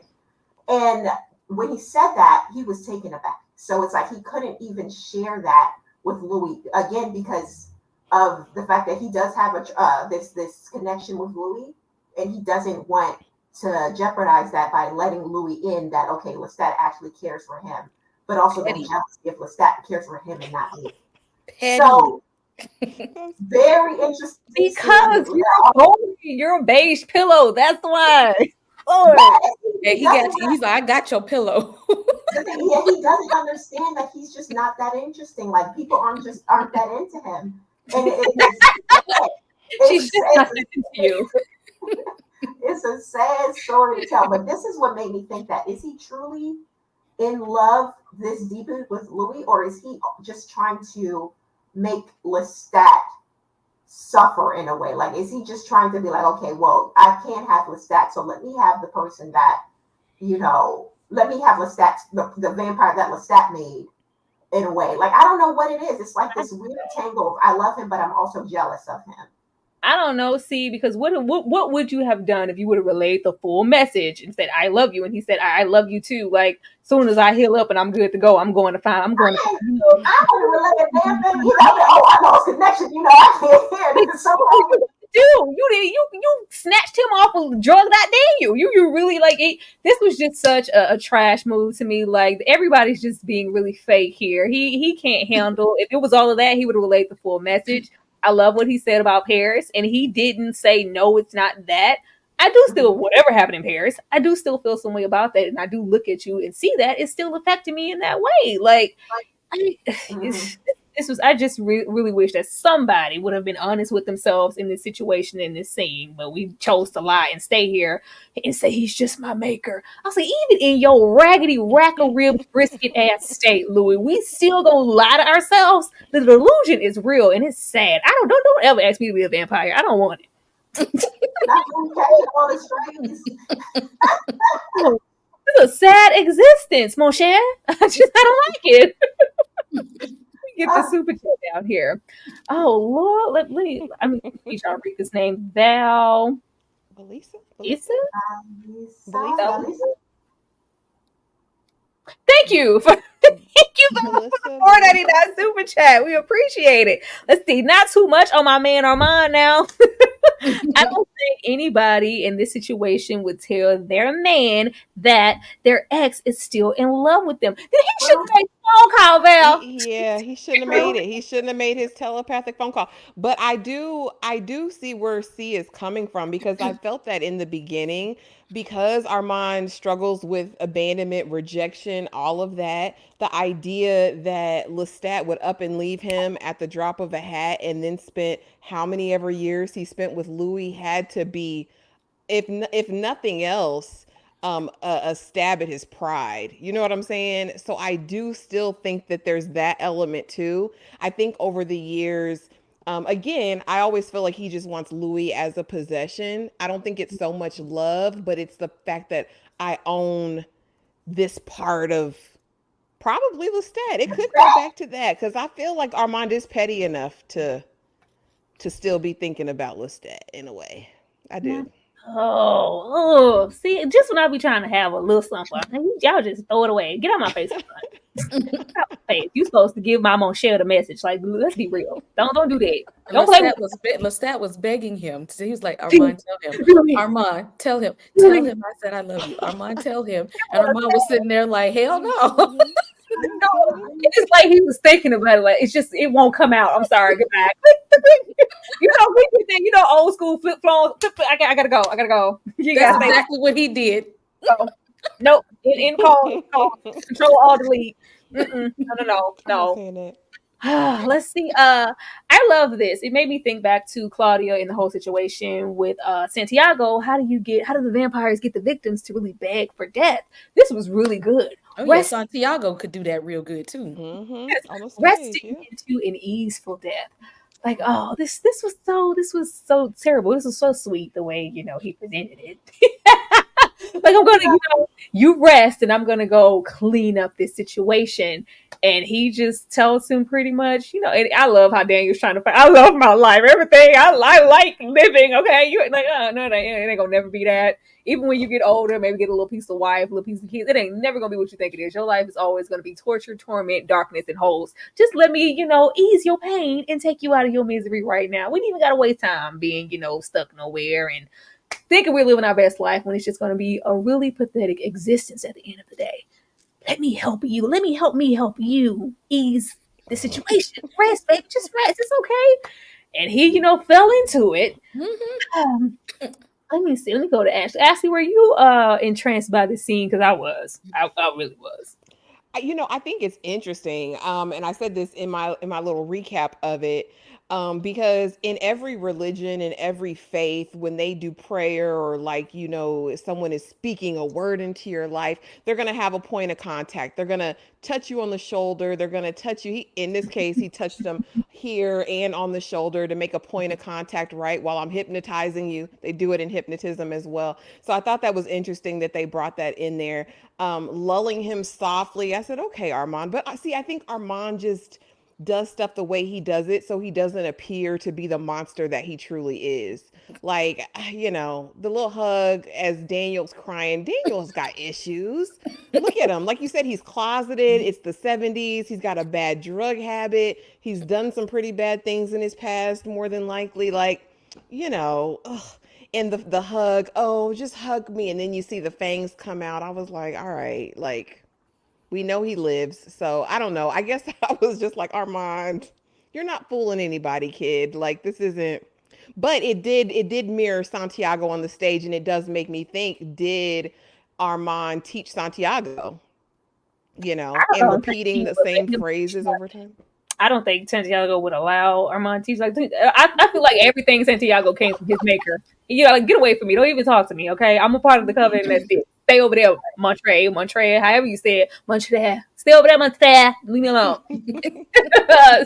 And when he said that, he was taken aback. So it's like he couldn't even share that with Louis again because of the fact that he does have this connection with Louis, and he doesn't want to jeopardize that by letting Louis in that, okay, Lestat actually cares for him, but also the jealousy if Lestat cares for him and not me. So very interesting. Because you're a beige pillow. That's why. Yeah, he's like, I got your pillow. Yeah, he doesn't understand that he's just not that interesting. Like people aren't that into him. And it's a sad story to tell. But this is what made me think that is he truly in love this deeply with Louis, or is he just trying to make Lestat suffer in a way? Like, is he just trying to be like, okay, well, I can't have Lestat, so let me have the person that, let me have Lestat, the vampire that Lestat made in a way. Like, I don't know what it is. It's like this weird tangle of I love him, but I'm also jealous of him. I don't know. See, because what would you have done if you would have relayed the full message and said, I love you, and he said, I love you too. Like, soon as I heal up and I'm good to go, I'm going to I would relay a damn thing. I lost connection. I can't hear this. You snatched him off of drug that Daniel. You really like it. This was just such a trash move to me. Like, everybody's just being really fake here. He can't handle. If it was all of that, he would have relayed the full message. I love what he said about Paris, and he didn't say no, it's not that. I do still, whatever happened in Paris, I do still feel some way about that, and I do look at you and see that it's still affecting me in that way. Like, I just really wish that somebody would have been honest with themselves in this situation, in this scene, but we chose to lie and stay here and say he's just my maker. I'll say, even in your raggedy rack of ribs brisket ass state, Louis, we still gonna lie to ourselves. The delusion is real and it's sad. Don't ever ask me to be a vampire. I don't want it. It's a sad existence, mon cher. I don't like it. Get the super chat down here. Oh Lord, let me. Y'all read this name. Belisa. Thank you for the $4.99 super chat. We appreciate it. Let's see, not too much on my man Armand now. I don't think anybody in this situation would tell their man that their ex is still in love with them. Then he should say phone call, Val. He shouldn't have made it. He shouldn't have made his telepathic phone call. But I do see where C is coming from, because I felt that in the beginning, because Armand struggles with abandonment, rejection, all of that. The idea that Lestat would up and leave him at the drop of a hat, and then spent how many ever years he spent with Louis, had to be, if nothing else, a stab at his pride. You know what I'm saying? So I do still think that there's that element too. I think over the years, again, I always feel like he just wants Louis as a possession. I don't think it's so much love, but it's the fact that I own this part of probably Lestat. It could go back to that, because I feel like Armand is petty enough to still be thinking about Lestat in a way. I do. Oh, see, just when I be trying to have a little something, y'all just throw it away. Get out my face. Hey, you supposed to give Mama share the message. Like, let's be real. Don't do that. Don't play with Lestat was begging him. He was like, Armand, tell him. Armand, tell him. Tell him I said I love you. Armand, tell him. And Armand was sitting there like, hell no. No, it's like he was thinking about it. Like, it's just, it won't come out. I'm sorry. Goodbye. Old school flip phone. I gotta go. That's exactly what he did. Nope. In call. Control all delete. No. Let's see. I love this. It made me think back to Claudia in the whole situation with Santiago. How do the vampires get the victims to really beg for death? This was really good. Oh yeah, Santiago could do that real good too. Resting into an easeful death. Like, oh, this was so terrible. This was so sweet the way he presented it. Like, I'm gonna, you rest, and I'm gonna go clean up this situation. And he just tells him pretty much, and I love how Daniel's trying to find. I love my life, everything. I like living. Okay, you like, oh no, it ain't gonna never be that. Even when you get older, maybe get a little piece of wife, a little piece of kids. It ain't never gonna be what you think it is. Your life is always gonna be torture, torment, darkness, and holes. Just let me, ease your pain and take you out of your misery right now. We ain't even gotta waste time being, stuck nowhere and thinking we're living our best life when it's just going to be a really pathetic existence at the end of the day. Let me help you. Let me help you ease the situation. Rest, baby. Just rest. It's okay. And he, fell into it. Mm-hmm. Let me see. Let me go to Ashley. Ashley, were you entranced by this scene? Because I was. I really was. I think it's interesting. And I said this in my little recap of it. Because in every religion, in every faith, when they do prayer, or if someone is speaking a word into your life, they're going to have a point of contact. They're going to touch you on the shoulder. They're going to touch you. In this case, he touched them here and on the shoulder to make a point of contact, right? While I'm hypnotizing you. They do it in hypnotism as well. So I thought that was interesting that they brought that in there. Lulling him softly. I said, okay, Armand. But I think Armand just does stuff the way he does it so he doesn't appear to be the monster that he truly is. Like, the little hug as Daniel's crying. Daniel's got issues. Look at him. Like you said, he's closeted. It's the 70s. He's got a bad drug habit. He's done some pretty bad things in his past, more than likely. Like, and the hug, oh, just hug me. And then you see the fangs come out. I was like, all right, like, we know he lives. So I don't know. I guess I was just like, Armand, you're not fooling anybody, kid. Like, this isn't. But it did mirror Santiago on the stage, and it does make me think, did Armand teach Santiago? And repeating the same phrases over time? I don't think Santiago would allow Armand to teach. Like, I feel like everything Santiago came from his maker. Get away from me. Don't even talk to me, okay? I'm a part of the covenant, and that's it. Stay over there, Montre, however you say it, Montre. Stay over there, Montre. Leave me alone.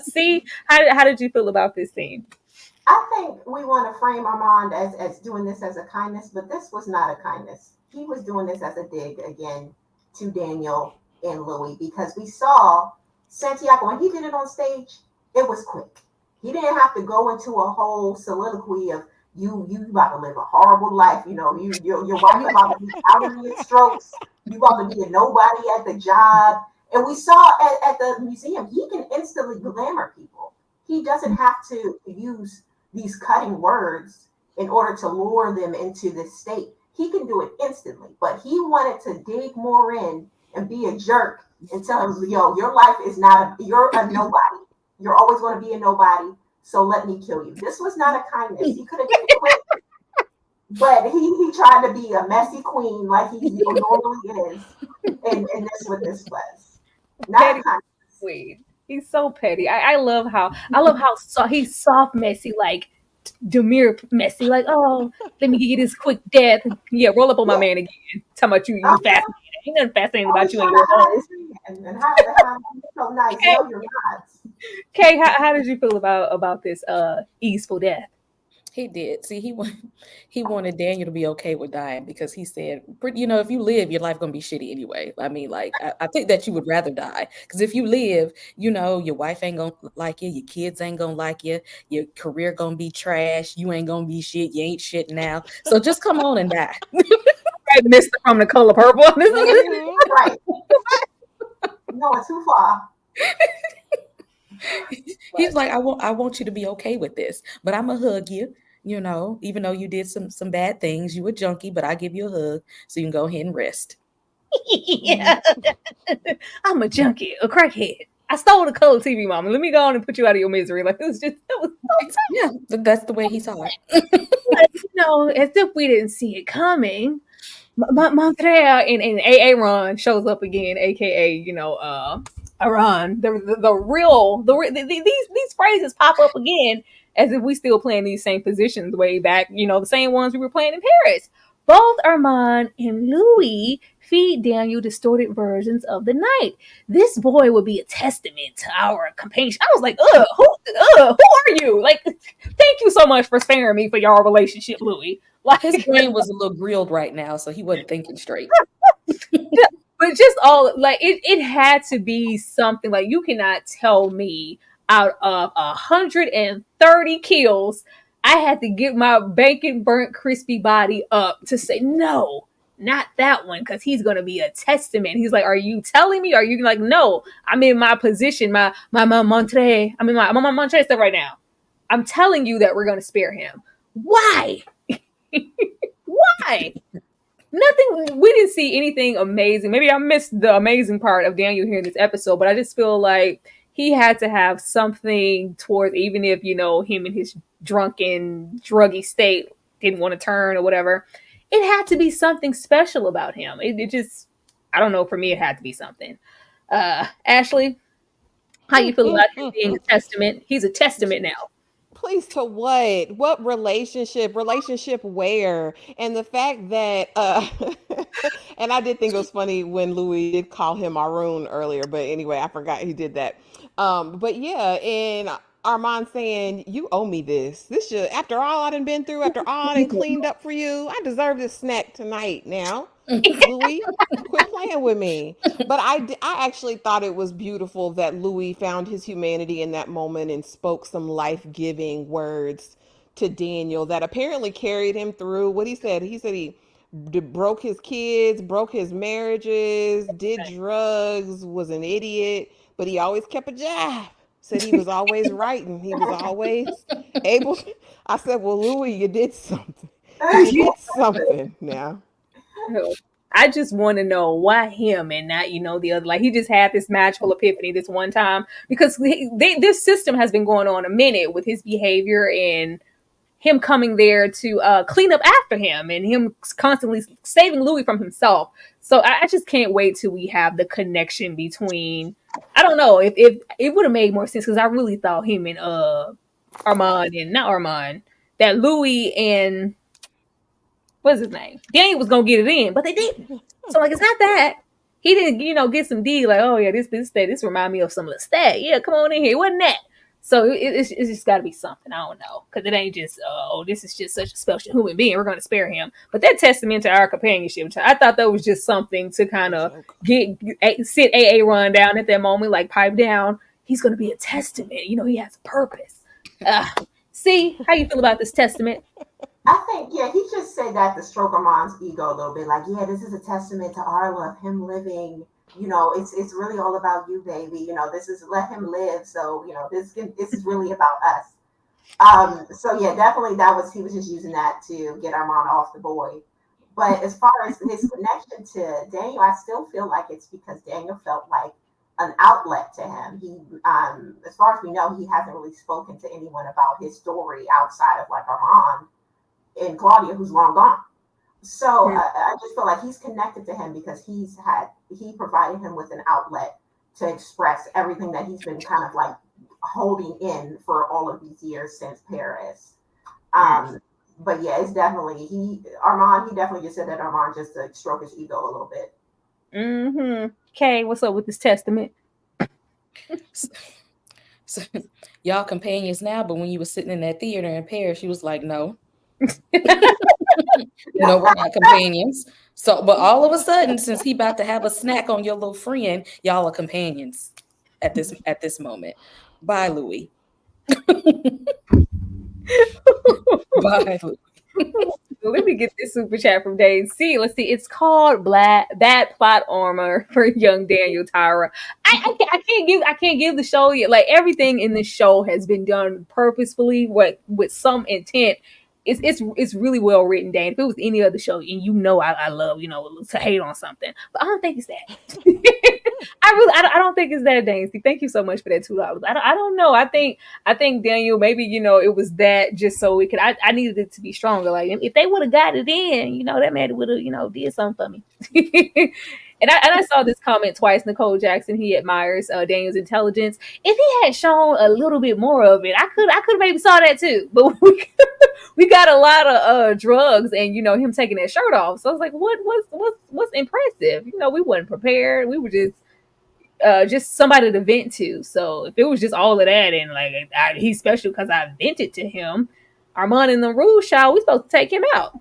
See, how did you feel about this scene? I think we want to frame Armand as doing this as a kindness, but this was not a kindness. He was doing this as a dig again to Daniel and Louis, because we saw Santiago, when he did it on stage, it was quick. He didn't have to go into a whole soliloquy of you about to live a horrible life. Your wife about to be out of your strokes. You about to be a nobody at the job. And we saw at the museum, he can instantly glamour people. He doesn't have to use these cutting words in order to lure them into this state. He can do it instantly, but he wanted to dig more in and be a jerk and tell him, yo, your life is not you're a nobody. You're always going to be a nobody. So let me kill you. This was not a kindness. He could have just quit, but he tried to be a messy queen like he normally is, and that's what this was. Not a kindness. Wait, he's so petty. I love how he's soft messy, like Demir messy, like, oh, let me give you this quick death. Yeah, roll up on my man again. Talking about you fascinating. Ain't nothing fascinating about you and your home. And how so nice. Okay. No, you're not. Kay, how did you feel about this easeful death? He did. See, he wanted Daniel to be okay with dying because he said, you know, if you live, your life gonna be shitty anyway. I mean, like, I think that you would rather die because if you live, you know, your wife ain't gonna like you, your kids ain't gonna like you, your career gonna be trash, you ain't gonna be shit, you ain't shit now. So just come on and die. Right, Mister from The Color Purple. Right. No, it's too far. He's like, I want you to be okay with this, but I'm gonna hug you. You know, even though you did some bad things, you were junkie, but I give you a hug so you can go ahead and rest. Yeah. I'm a junkie, a crackhead. I stole the color TV, mama. Let me go on and put you out of your misery. Like, it was so yeah, that's the way he saw it. you know, as if we didn't see it coming. Montreal and Aaron shows up again, aka, you know, Armand. These phrases pop up again as if we still playing these same positions way back, you know, the same ones we were playing in Paris. Both Armand and Louis feed Daniel distorted versions of the night. This boy would be a testament to our companionship. I was like, who are you? Like, thank you so much for sparing me for your relationship, Louis. Like, his brain was a little grilled right now, so he wasn't thinking straight. But just all like it had to be something. Like, you cannot tell me out of 130 kills, I had to get my bacon burnt crispy body up to say no, not that one, because he's gonna be a testament. He's like, are you telling me? Are you like, no? I'm in my position, my Montre. I'm in my Montre stuff right now. I'm telling you that we're gonna spare him. Why? Why? Nothing. We didn't see anything amazing. Maybe I missed the amazing part of Daniel here in this episode, but I just feel like he had to have something towards, even if, you know, him in his drunken, druggy state didn't want to turn or whatever. It had to be something special about him. It just, I don't know. For me, it had to be something. Ashley, how you feel about him being a testament? He's a testament now. Please, to what? What relationship? Relationship where? And the fact that and I did think it was funny when Louis did call him Maroon earlier, but anyway, I forgot he did that. But yeah, and Armand saying, you owe me this. This should, after all I done been through, after all I done cleaned up for you, I deserve this snack tonight now. Louis, quit playing with me. But I actually thought it was beautiful that Louis found his humanity in that moment and spoke some life-giving words to Daniel that apparently carried him through. What he said he broke his kids, broke his marriages, did drugs, was an idiot, but he always kept a job. Said he was always writing. He was always able. I said, well, Louis, you did something. You did something now. I just want to know why him and not, you know, the other. Like, he just had this magical epiphany this one time because this system has been going on a minute with his behavior and him coming there to clean up after him and him constantly saving Louis from himself. So I just can't wait till we have the connection between. I don't know if it would have made more sense because I really thought him and Armand and not Armand, that Louis and what's his name? Danny was gonna get it in, but they didn't. So like, it's not that he didn't, you know, get some D. Like, oh yeah, this remind me of some Lestat. Yeah, come on in here. It wasn't that. So it's just got to be something. I don't know, because it ain't just this is just such a special human being. We're gonna spare him. But that testament to our companionship. I thought that was just something to kind of sit AA run down at that moment, like pipe down. He's gonna be a testament. You know, he has a purpose. See how you feel about this testament? I think, yeah, he just said that to stroke Armand's ego a little bit. Like, yeah, this is a testament to our love, him living. You know, it's really all about you, baby. You know, this is let him live. So, you know, this is really about us. So yeah, definitely he was just using that to get Armand off the boy. But as far as his connection to Daniel, I still feel like it's because Daniel felt like an outlet to him. He, as far as we know, he hasn't really spoken to anyone about his story outside of like Armand and Claudia, who's long gone. So I just feel like he's connected to him because he provided him with an outlet to express everything that he's been kind of like holding in for all of these years since Paris. But yeah, it's definitely Armand. He definitely just said that Armand just to stroke his ego a little bit. Okay, what's up with this testament? So, y'all companions now, but when you were sitting in that theater in Paris, she was like, no. No, we're not companions. So, but all of a sudden, since he about to have a snack on your little friend, y'all are companions at this moment. Bye, Louis. Bye, Louis. Let me get this super chat from Dave C. Let's see. It's called Bad Plot Armor for Young Daniel Tyra. I can't give the show yet. Like everything in this show has been done purposefully, with some intent. It's really well written, Dan. If it was any other show, and I love to hate on something, but I don't think it's that. I don't think it's that, Daisy. Thank you so much for that $2. I don't know. I think Daniel, maybe it was that just so we could. I needed it to be stronger. Like if they would have got it in, that man would have did something for me. And I saw this comment twice. Nicole Jackson, he admires Daniel's intelligence. If he had shown a little bit more of it, I could maybe saw that too. But we got a lot of drugs and him taking that shirt off. So I was like, what's impressive? We wasn't prepared. We were just somebody to vent to. So if it was just all of that and like he's special because I vented to him, Armand and the Rouge Shaw, we supposed to take him out.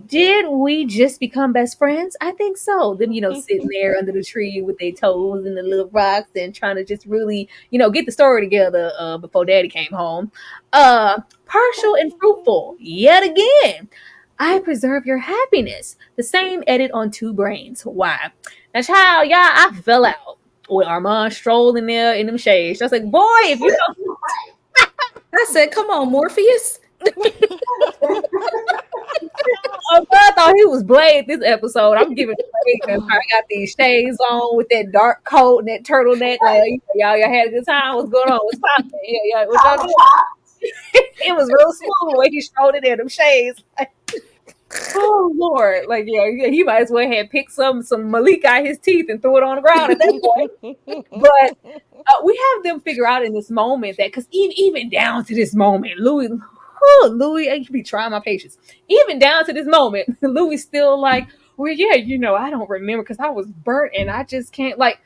Did we just become best friends? I think so. Them, sitting there under the tree with their toes in the little rocks and trying to just really, get the story together before Daddy came home. Partial and fruitful yet again. I preserve your happiness. The same edit on two brains. Why? Now, child, I fell out with Armand strolling there in them shades. I was like, boy, if you don't. I said, come on, Morpheus. I thought he was Blade this episode. I'm giving Blade. I got these shades on with that dark coat and that turtleneck. Like, y'all had a good time. What's going on? What's popping? Yeah. What's y'all doing? It was real smooth the way he strode it in them shades. Like, oh Lord! Like he might as well have picked some Malik out his teeth and threw it on the ground at that point. But we have them figure out in this moment that because even down to this moment, Louis, I could be trying my patience. Even down to this moment, Louis still like, well, yeah, I don't remember because I was burnt and I just can't like.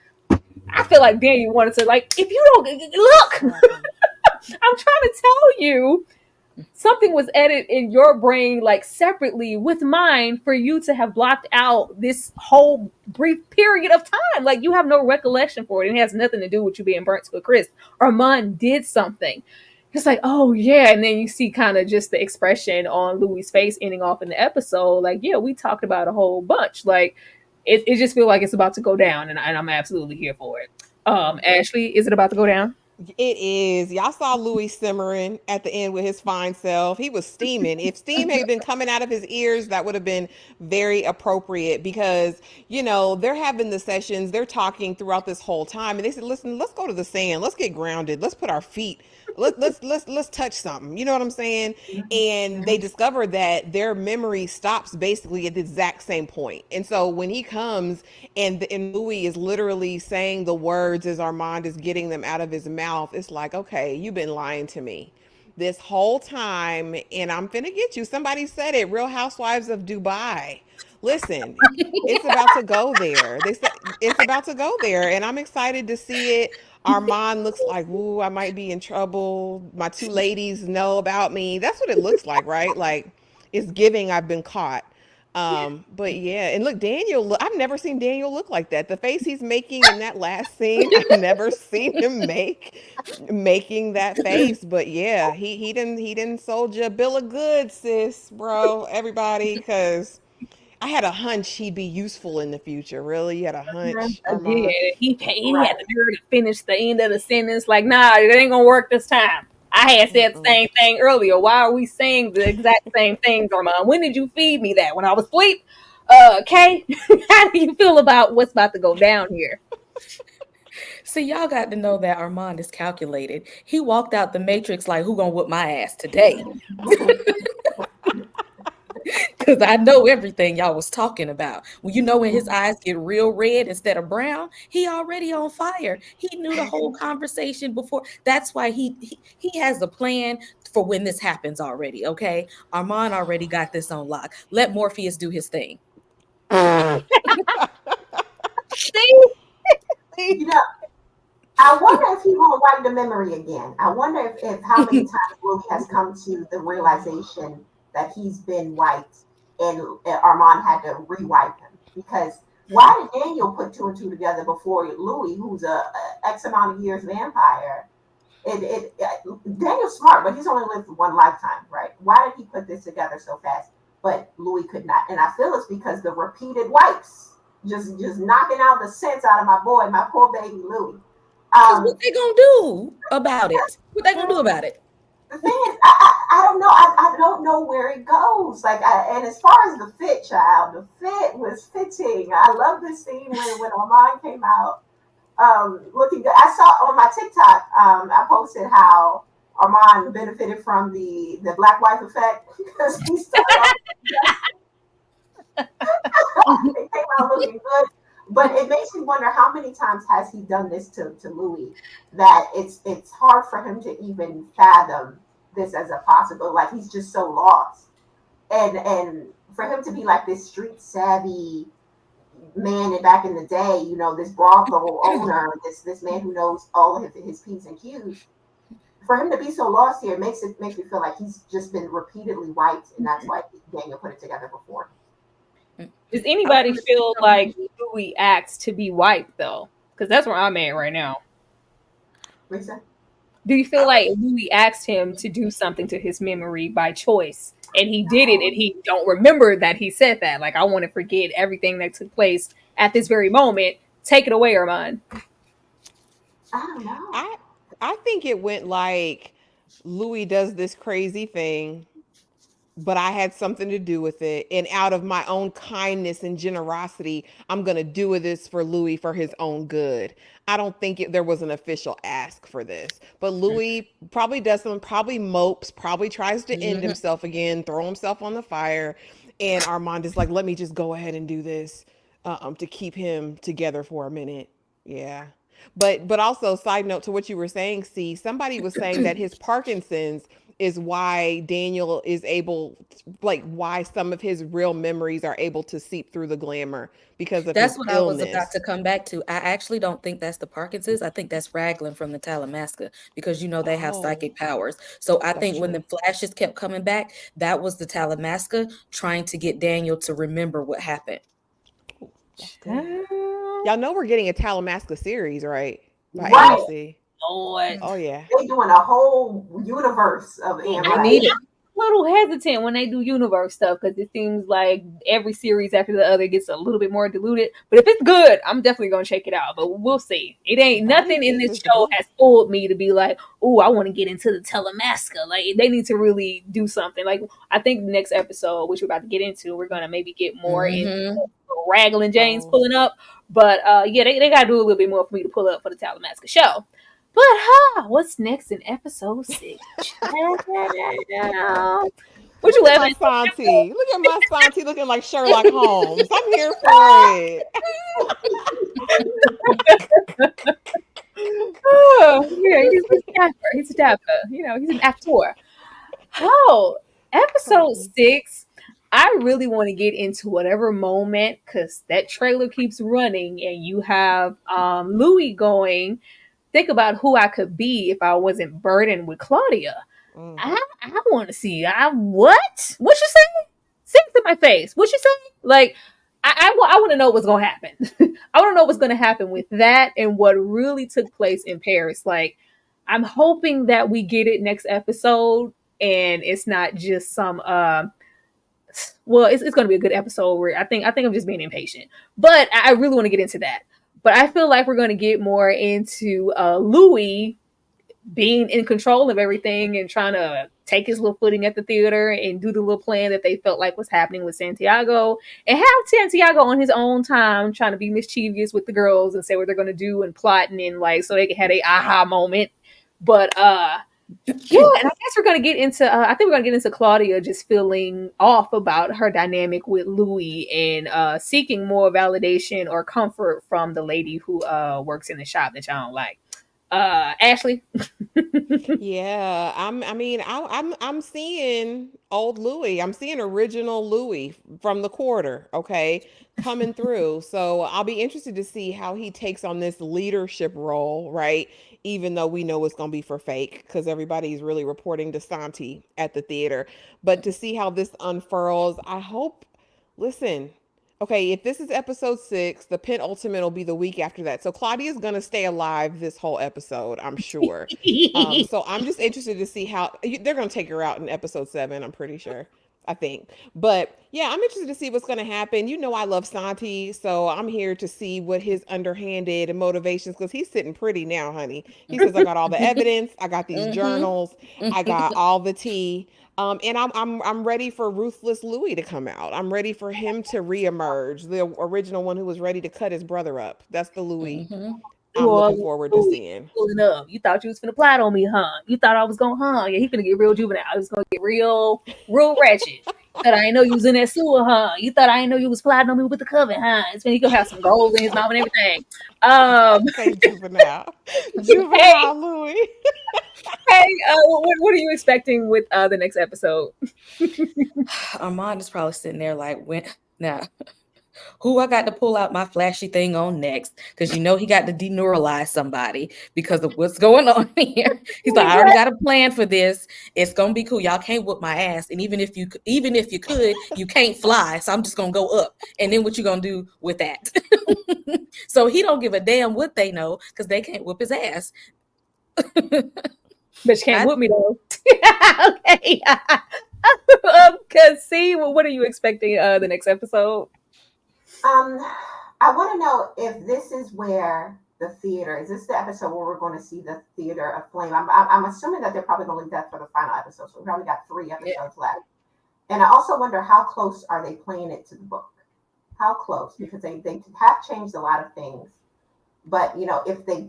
I feel like Daniel wanted to like, if you don't look, I'm trying to tell you. Something was edited in your brain like separately with mine for you to have blocked out this whole brief period of time. Like you have no recollection for it. It has nothing to do with you being burnt to a crisp. Armand did something. It's like, oh yeah. And then you see kind of just the expression on Louis' face ending off in the episode. Like, yeah, we talked about a whole bunch. Like it just feels like it's about to go down and I'm absolutely here for it. Ashley, is it about to go down? It is. Y'all saw Louis simmering at the end with his fine self. He was steaming. If steam had been coming out of his ears, that would have been very appropriate because, they're having the sessions, they're talking throughout this whole time. And they said, listen, let's go to the sand. Let's get grounded. Let's put our feet. Let's touch something. You know what I'm saying? And they discover that their memory stops basically at the exact same point. And so when he comes and Louis is literally saying the words as Armand is getting them out of his mouth, it's like, okay, you've been lying to me this whole time and I'm finna get you. Somebody said it, Real Housewives of Dubai. Listen, it's about to go there. They said it's about to go there and I'm excited to see it. Armand looks like, ooh, I might be in trouble. My two ladies know about me. That's what it looks like, right? Like it's giving I've been caught. But yeah, and look, I've never seen Daniel look like that. The face he's making in that last scene, I've never seen him making that face. But yeah, he didn't sold you a bill of goods, sis, bro, everybody, because I had a hunch he'd be useful in the future. Really? You had a hunch? Yeah, he had the nerve to finish the end of the sentence like, nah, it ain't gonna work this time. I had said the same thing earlier. Why are we saying the exact same things, Armand? When did you feed me that? When I was asleep? Kay, how do you feel about what's about to go down here? See, y'all got to know that Armand is calculated. He walked out the Matrix like, who gonna whoop my ass today? Because I know everything y'all was talking about. Well, when his eyes get real red instead of brown, he already on fire. He knew the whole conversation before. That's why he has a plan for when this happens already, okay? Armand already got this on lock. Let Morpheus do his thing. See? I wonder if he will wipe the memory again. I wonder if how many times Louis has come to the realization that he's been wiped and Armand had to re-wipe him. Because why did Daniel put 2 and 2 together before Louis, who's a X amount of years vampire? Daniel's smart, but he's only lived one lifetime, right? Why did he put this together so fast? But Louis could not. And I feel it's because the repeated wipes, just knocking out the sense out of my boy, my poor baby Louis. What they gonna do about it? What they gonna do about it? The thing is, I don't know. I don't know where it goes. And as far as the fit, child, the fit was fitting. I love this scene when Armand came out, looking good. I saw on my TikTok, I posted how Armand benefited from the black wife effect because he started off. It came out looking good. But it makes me wonder how many times has he done this to Louis that it's hard for him to even fathom this as a possible. Like he's just so lost, and for him to be like this street savvy man back in the day, this brothel owner, this man who knows all of his P's and Q's. For him to be so lost here makes me feel like he's just been repeatedly wiped, and that's why Daniel put it together before. Does anybody feel like Louis acts to be wiped though? Because that's where I'm at right now. Lisa? Do you feel like Louis asked him to do something to his memory by choice, and he did it, and he don't remember that he said that? Like, I want to forget everything that took place at this very moment. Take it away, Armand. I don't know. I think it went like Louis does this crazy thing, but I had something to do with it. And out of my own kindness and generosity, I'm going to do this for Louis for his own good. I don't think there was an official ask for this. But Louis probably does something, probably mopes, probably tries to end himself again, throw himself on the fire. And Armand is like, let me just go ahead and do this to keep him together for a minute. Yeah. But also, side note to what you were saying, C, somebody was saying that his Parkinson's is why Daniel is able, why some of his real memories are able to seep through the glamour because of that's his what illness. I was about to come back to. I actually don't think that's the Parkinson's. I think that's Raglan from the Talamasca because they have psychic powers. So I think when the flashes kept coming back, that was the Talamasca trying to get Daniel to remember what happened. Y'all know we're getting a Talamasca series, right? By Right. AMC. Oh yeah. They're doing a whole universe of Amber. I'm a little hesitant when they do universe stuff because it seems like every series after the other gets a little bit more diluted. But if it's good, I'm definitely gonna check it out. But we'll see. It ain't nothing in this show has fooled me to be like, oh, I want to get into the Talamasca. Like they need to really do something. Like I think the next episode, which we're about to get into, we're gonna maybe get more into Raglan James pulling up. But yeah, they gotta do a little bit more for me to pull up for the Talamasca show. But what's next in episode 6? What you laughing at? Santi. Look at my Santi looking like Sherlock Holmes. I'm here for it. Oh, yeah, he's a dapper. He's a dapper. He's an actor. Oh, episode 6. I really want to get into whatever moment because that trailer keeps running and you have Louis going, think about who I could be if I wasn't burdened with Claudia. I want to see. What you say? Say it to my face. What you say? Like, I want to know what's going to happen. I want to know what's going to happen with that and what really took place in Paris. Like, I'm hoping that we get it next episode and it's not just some well, it's going to be a good episode where I think I'm just being impatient. But I really want to get into that. But I feel like we're going to get more into Louis being in control of everything and trying to take his little footing at the theater and do the little plan that they felt like was happening with Santiago, and have Santiago on his own time trying to be mischievous with the girls and say what they're going to do and plotting and like so they can have a aha moment. But yeah, and I guess we're gonna get into. I think we're gonna get into Claudia just feeling off about her dynamic with Louis and seeking more validation or comfort from the lady who works in the shop that y'all don't like. Ashley. Yeah, I'm seeing old Louis. I'm seeing original Louis from the quarter, okay, coming through. So I'll be interested to see how he takes on this leadership role, right? Even though we know it's gonna be for fake, because everybody's really reporting to Santi at the theater. But to see how this unfurls, I hope. Listen, okay, if this is episode 6, the penultimate will be the week after that. So Claudia's gonna stay alive this whole episode, I'm sure. So I'm just interested to see how they're gonna take her out in episode 7. I'm pretty sure. I think. But yeah, I'm interested to see what's going to happen. You know, I love Santi, so I'm here to see what his underhanded motivations, because he's sitting pretty now, honey. He says, I got all the evidence, I got these journals, I got all the tea. And I'm ready for Ruthless Louis to come out. I'm ready for him to reemerge, the original one who was ready to cut his brother up. That's the Louis I'm looking forward to seeing. Pulling up. You thought you was finna plot on me, huh? You thought I was gonna, Yeah, he finna get real juvenile. I was gonna get real ratchet. Thought I ain't know you was in that sewer, huh? You thought I ain't know you was plotting on me with the coven, huh? It's when he gonna have some gold in his mouth and everything. Okay, juvenile Louis. Hey, what are you expecting with the next episode? Armand is probably sitting there like, when now. Who I got to pull out my flashy thing on next? Because you know he got to deneuralize somebody because of what's going on here. He's like, I already got a plan for this. It's gonna be cool. Y'all can't whoop my ass, and even if you could, you can't fly. So I'm just gonna go up. And then what you gonna do with that? So he don't give a damn what they know because they can't whoop his ass. But you can't whoop me though. Okay. Cause see, what are you expecting the next episode? I want to know if this is where the theater is. This the episode where we're going to see the theater aflame? I'm assuming that they're probably going to leave that for the final episode. So we probably got 3 episodes left. And I also wonder how close are they playing it to the book? How close? Because they have changed a lot of things. But you know, if they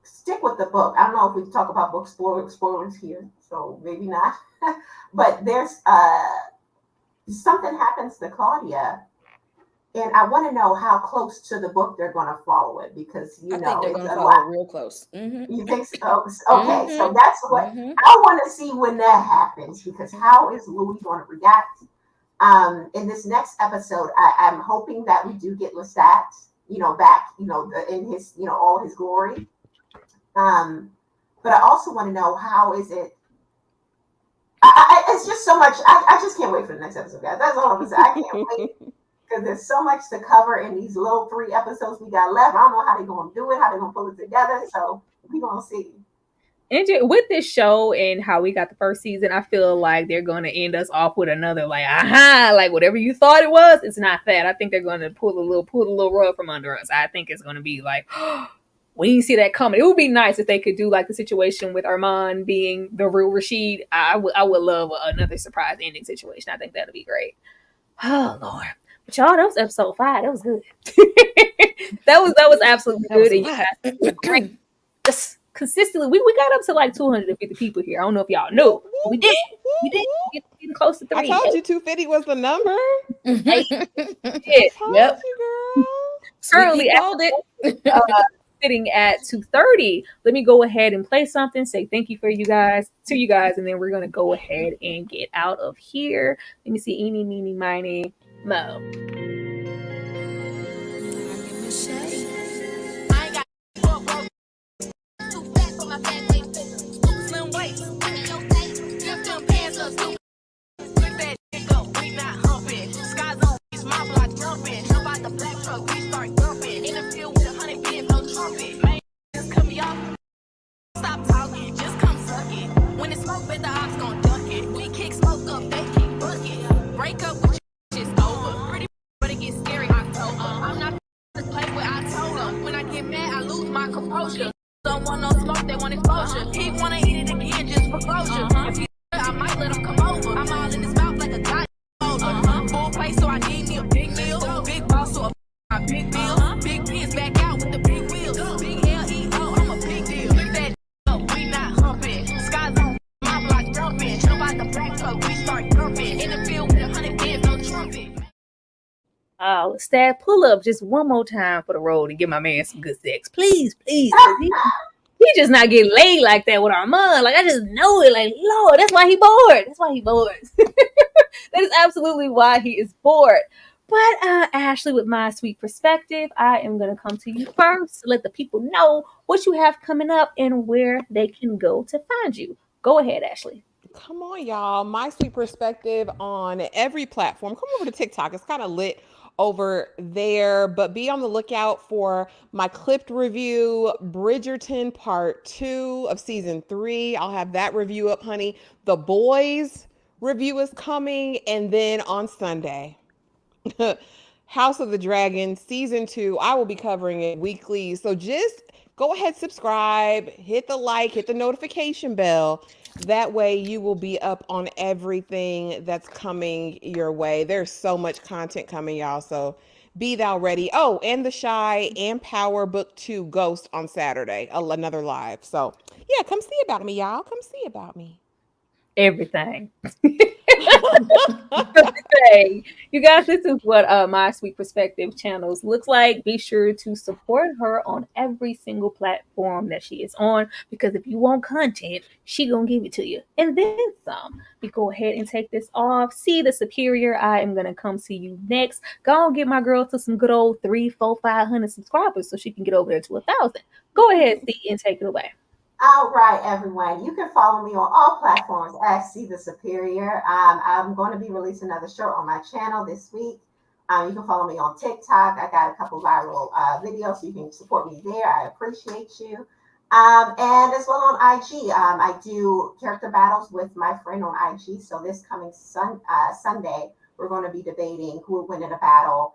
stick with the book, I don't know if we talk about book spoilers here, so maybe not. But there's something happens to Claudia. And I want to know how close to the book they're going to follow it, because I think they're going to follow it real close. You think so? Okay, so that's what I want to see when that happens, because how is Louis going to react? In this next episode, I'm hoping that we do get Lestat, back, in his, all his glory. But I also want to know how is it. It's just so much. I just can't wait for the next episode, guys. That's all I'm going to say. I can't wait. Because there's so much to cover in these little 3 episodes we got left. I don't know how they're going to do it, how they're going to pull it together. So we're going to see. And with this show and how we got the first season, I feel like they're going to end us off with another like whatever you thought it was, it's not that. I think they're going to pull a little rug from under us. I think it's going to be like, we didn't see that coming. It would be nice if they could do like the situation with Armand being the real Rashid. I would love another surprise ending situation. I think that'd be great. Oh Lord. But y'all, that was episode 5. That was good. that was absolutely good. Just consistently, we got up to like 250 people here. I don't know if y'all knew. We did. Getting close to 3. I told you 250 was the number. Yep. You, girl. Currently, sitting at 230. Let me go ahead and play something. Say thank you to you guys, and then we're gonna go ahead and get out of here. Let me see. Eeny, meeny, miny, mo. Stop talking, just come suck it. When it's smoke, bet the ops gon' duck it. We kick smoke up, they kick bucket. Break up with your shit's over. Pretty but it gets scary October. I'm not to play with I told them. When I get mad, I lose my composure. Don't want no smoke, they want exposure. He wanna eat it again just for closure. If he I might let him come over. I'm all in his mouth like a god. Full play, so I need me a big meal. Big boss, so a big meal. Big pins back out with the big wheels. Big LEO, I'm a big deal. Look that up, we not humping. Skies on my block jumping. Jump out the back truck, we start jumping. In the field with 100 kids, no trumpet. Lestat, pull up just one more time for the road and give my man some good sex. Please, please. 'Cause he just not getting laid like that with Armand. Like, I just know it. Like, Lord, that's why he bored. That's why he bored. That is absolutely why he is bored. But Ashley, with my sweet perspective, I am going to come to you first to let the people know what you have coming up and where they can go to find you. Go ahead, Ashley. Come on, y'all. My sweet perspective on every platform. Come over to TikTok. It's kind of lit over there, but be on the lookout for my clipped review, Bridgerton Part 2 of Season 3. I'll have that review up, honey. The Boys review is coming, and then on Sunday, House of the Dragon Season 2. I will be covering it weekly. So just go ahead, subscribe, hit the like, hit the notification bell. That way you will be up on everything that's coming your way. There's so much content coming, y'all. So be thou ready. Oh, and the Shy and Power Book 2 Ghost on Saturday. Another live. So yeah, come see about me, y'all. Come see about me. Everything. You guys, this is what my sweet perspective channels looks like. Be sure to support her on every single platform that she is on, because if you want content, she gonna give it to you and then some. We go ahead and take this off. See the superior. I am gonna come see you next. Go and get my girl to some good old 3, 4, 500 subscribers so she can get over there to 1,000. Go ahead, see, and take it away. All right, everyone. You can follow me on all platforms as See the Superior. I'm going to be releasing another show on my channel this week. You can follow me on TikTok. I got a couple viral videos, so you can support me there. I appreciate you. And as well on IG. I do character battles with my friend on IG. So this coming Sunday, we're going to be debating who would win in a battle.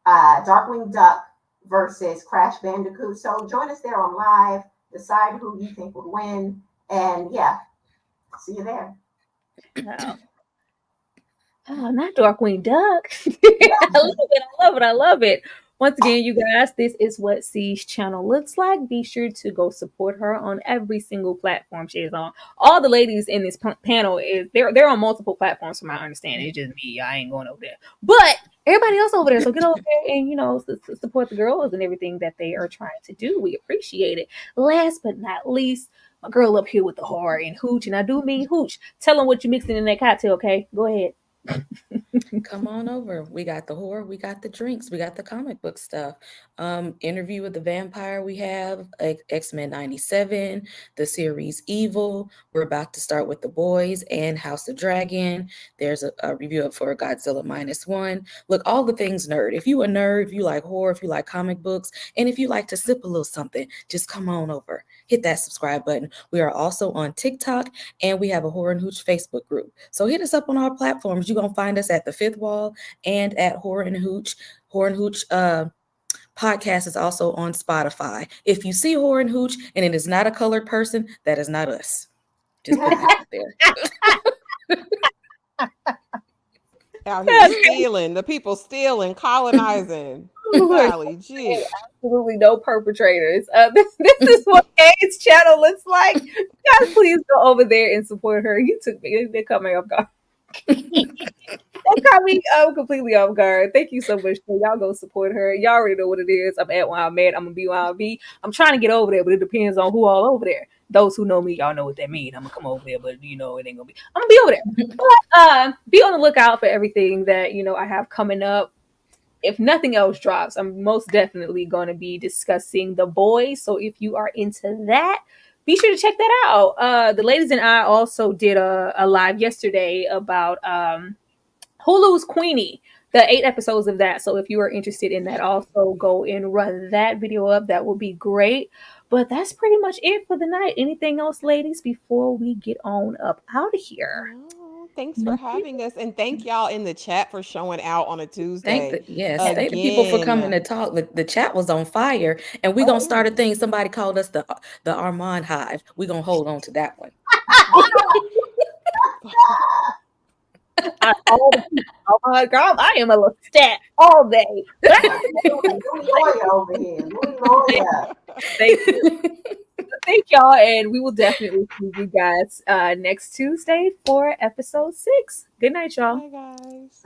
Darkwing Duck versus Crash Bandicoot. So join us there on live. Decide who you think would win, and yeah, see you there. Oh, not Darkwing Duck. I love it. I love it. I love it. Once again, you guys, this is what C's channel looks like. Be sure to go support her on every single platform she is on. All the ladies in this panel they're on multiple platforms, from my understanding. It's just me. I ain't going over there, but everybody else over there. So get over there and support the girls and everything that they are trying to do. We appreciate it. Last but not least, my girl up here with the horror and hooch, and I do mean hooch. Tell them what you're mixing in that cocktail. Okay, go ahead. Come on over. We got the horror, we got the drinks, we got the comic book stuff. Interview with the Vampire, we have X-Men 97, the series Evil. We're about to start with The Boys and House of Dragon. There's a review up for Godzilla -1. Look, all the things nerd. If you a nerd, if you like horror, if you like comic books, and if you like to sip a little something, just come on over. Hit that subscribe button. We are also on TikTok, and we have a Horror and Hooch Facebook group. So hit us up on our platforms. You're going to find us at The Fifth Wall and at Horror and Hooch. Horror and Hooch podcast is also on Spotify. If you see Horror and Hooch and it is not a colored person, that is not us. Just put that out there. Out here stealing, the people stealing, colonizing. Golly gee. Absolutely no perpetrators. This is what Kate's channel looks like. Guys, please go over there and support her. You took me. They caught me off guard. They caught me completely off guard. Thank you so much. Y'all go support her. Y'all already know what it is. I'm at where I'm at. I'm gonna be where I'll be. I'm trying to get over there, but it depends on who all over there. Those who know me, y'all know what that means. I'm gonna come over there, but it ain't gonna be. I'm gonna be over there. But be on the lookout for everything that I have coming up. If nothing else drops, I'm most definitely going to be discussing The Boys. So if you are into that, be sure to check that out. The ladies and I also did a live yesterday about Hulu's Queenie, the 8 episodes of that. So if you are interested in that, also go and run that video up. That will be great. But that's pretty much it for the night. Anything else, ladies, before we get on up out of here? Thanks for having us, and thank y'all in the chat for showing out on a Tuesday. Thank the people for coming to Again. talk. The chat was on fire, and we're gonna start a thing. Somebody called us the Armand Hive. We're gonna hold on to that one. Oh my God, I am a Lestat all day. Louis lawyer over here. Louis lawyer. Thank you. Thank y'all, and we will definitely see you guys next Tuesday for episode 6. Good night, y'all. Bye, guys.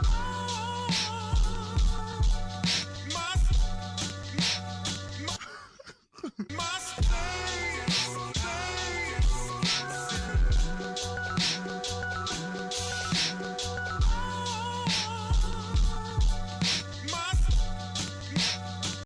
Bye.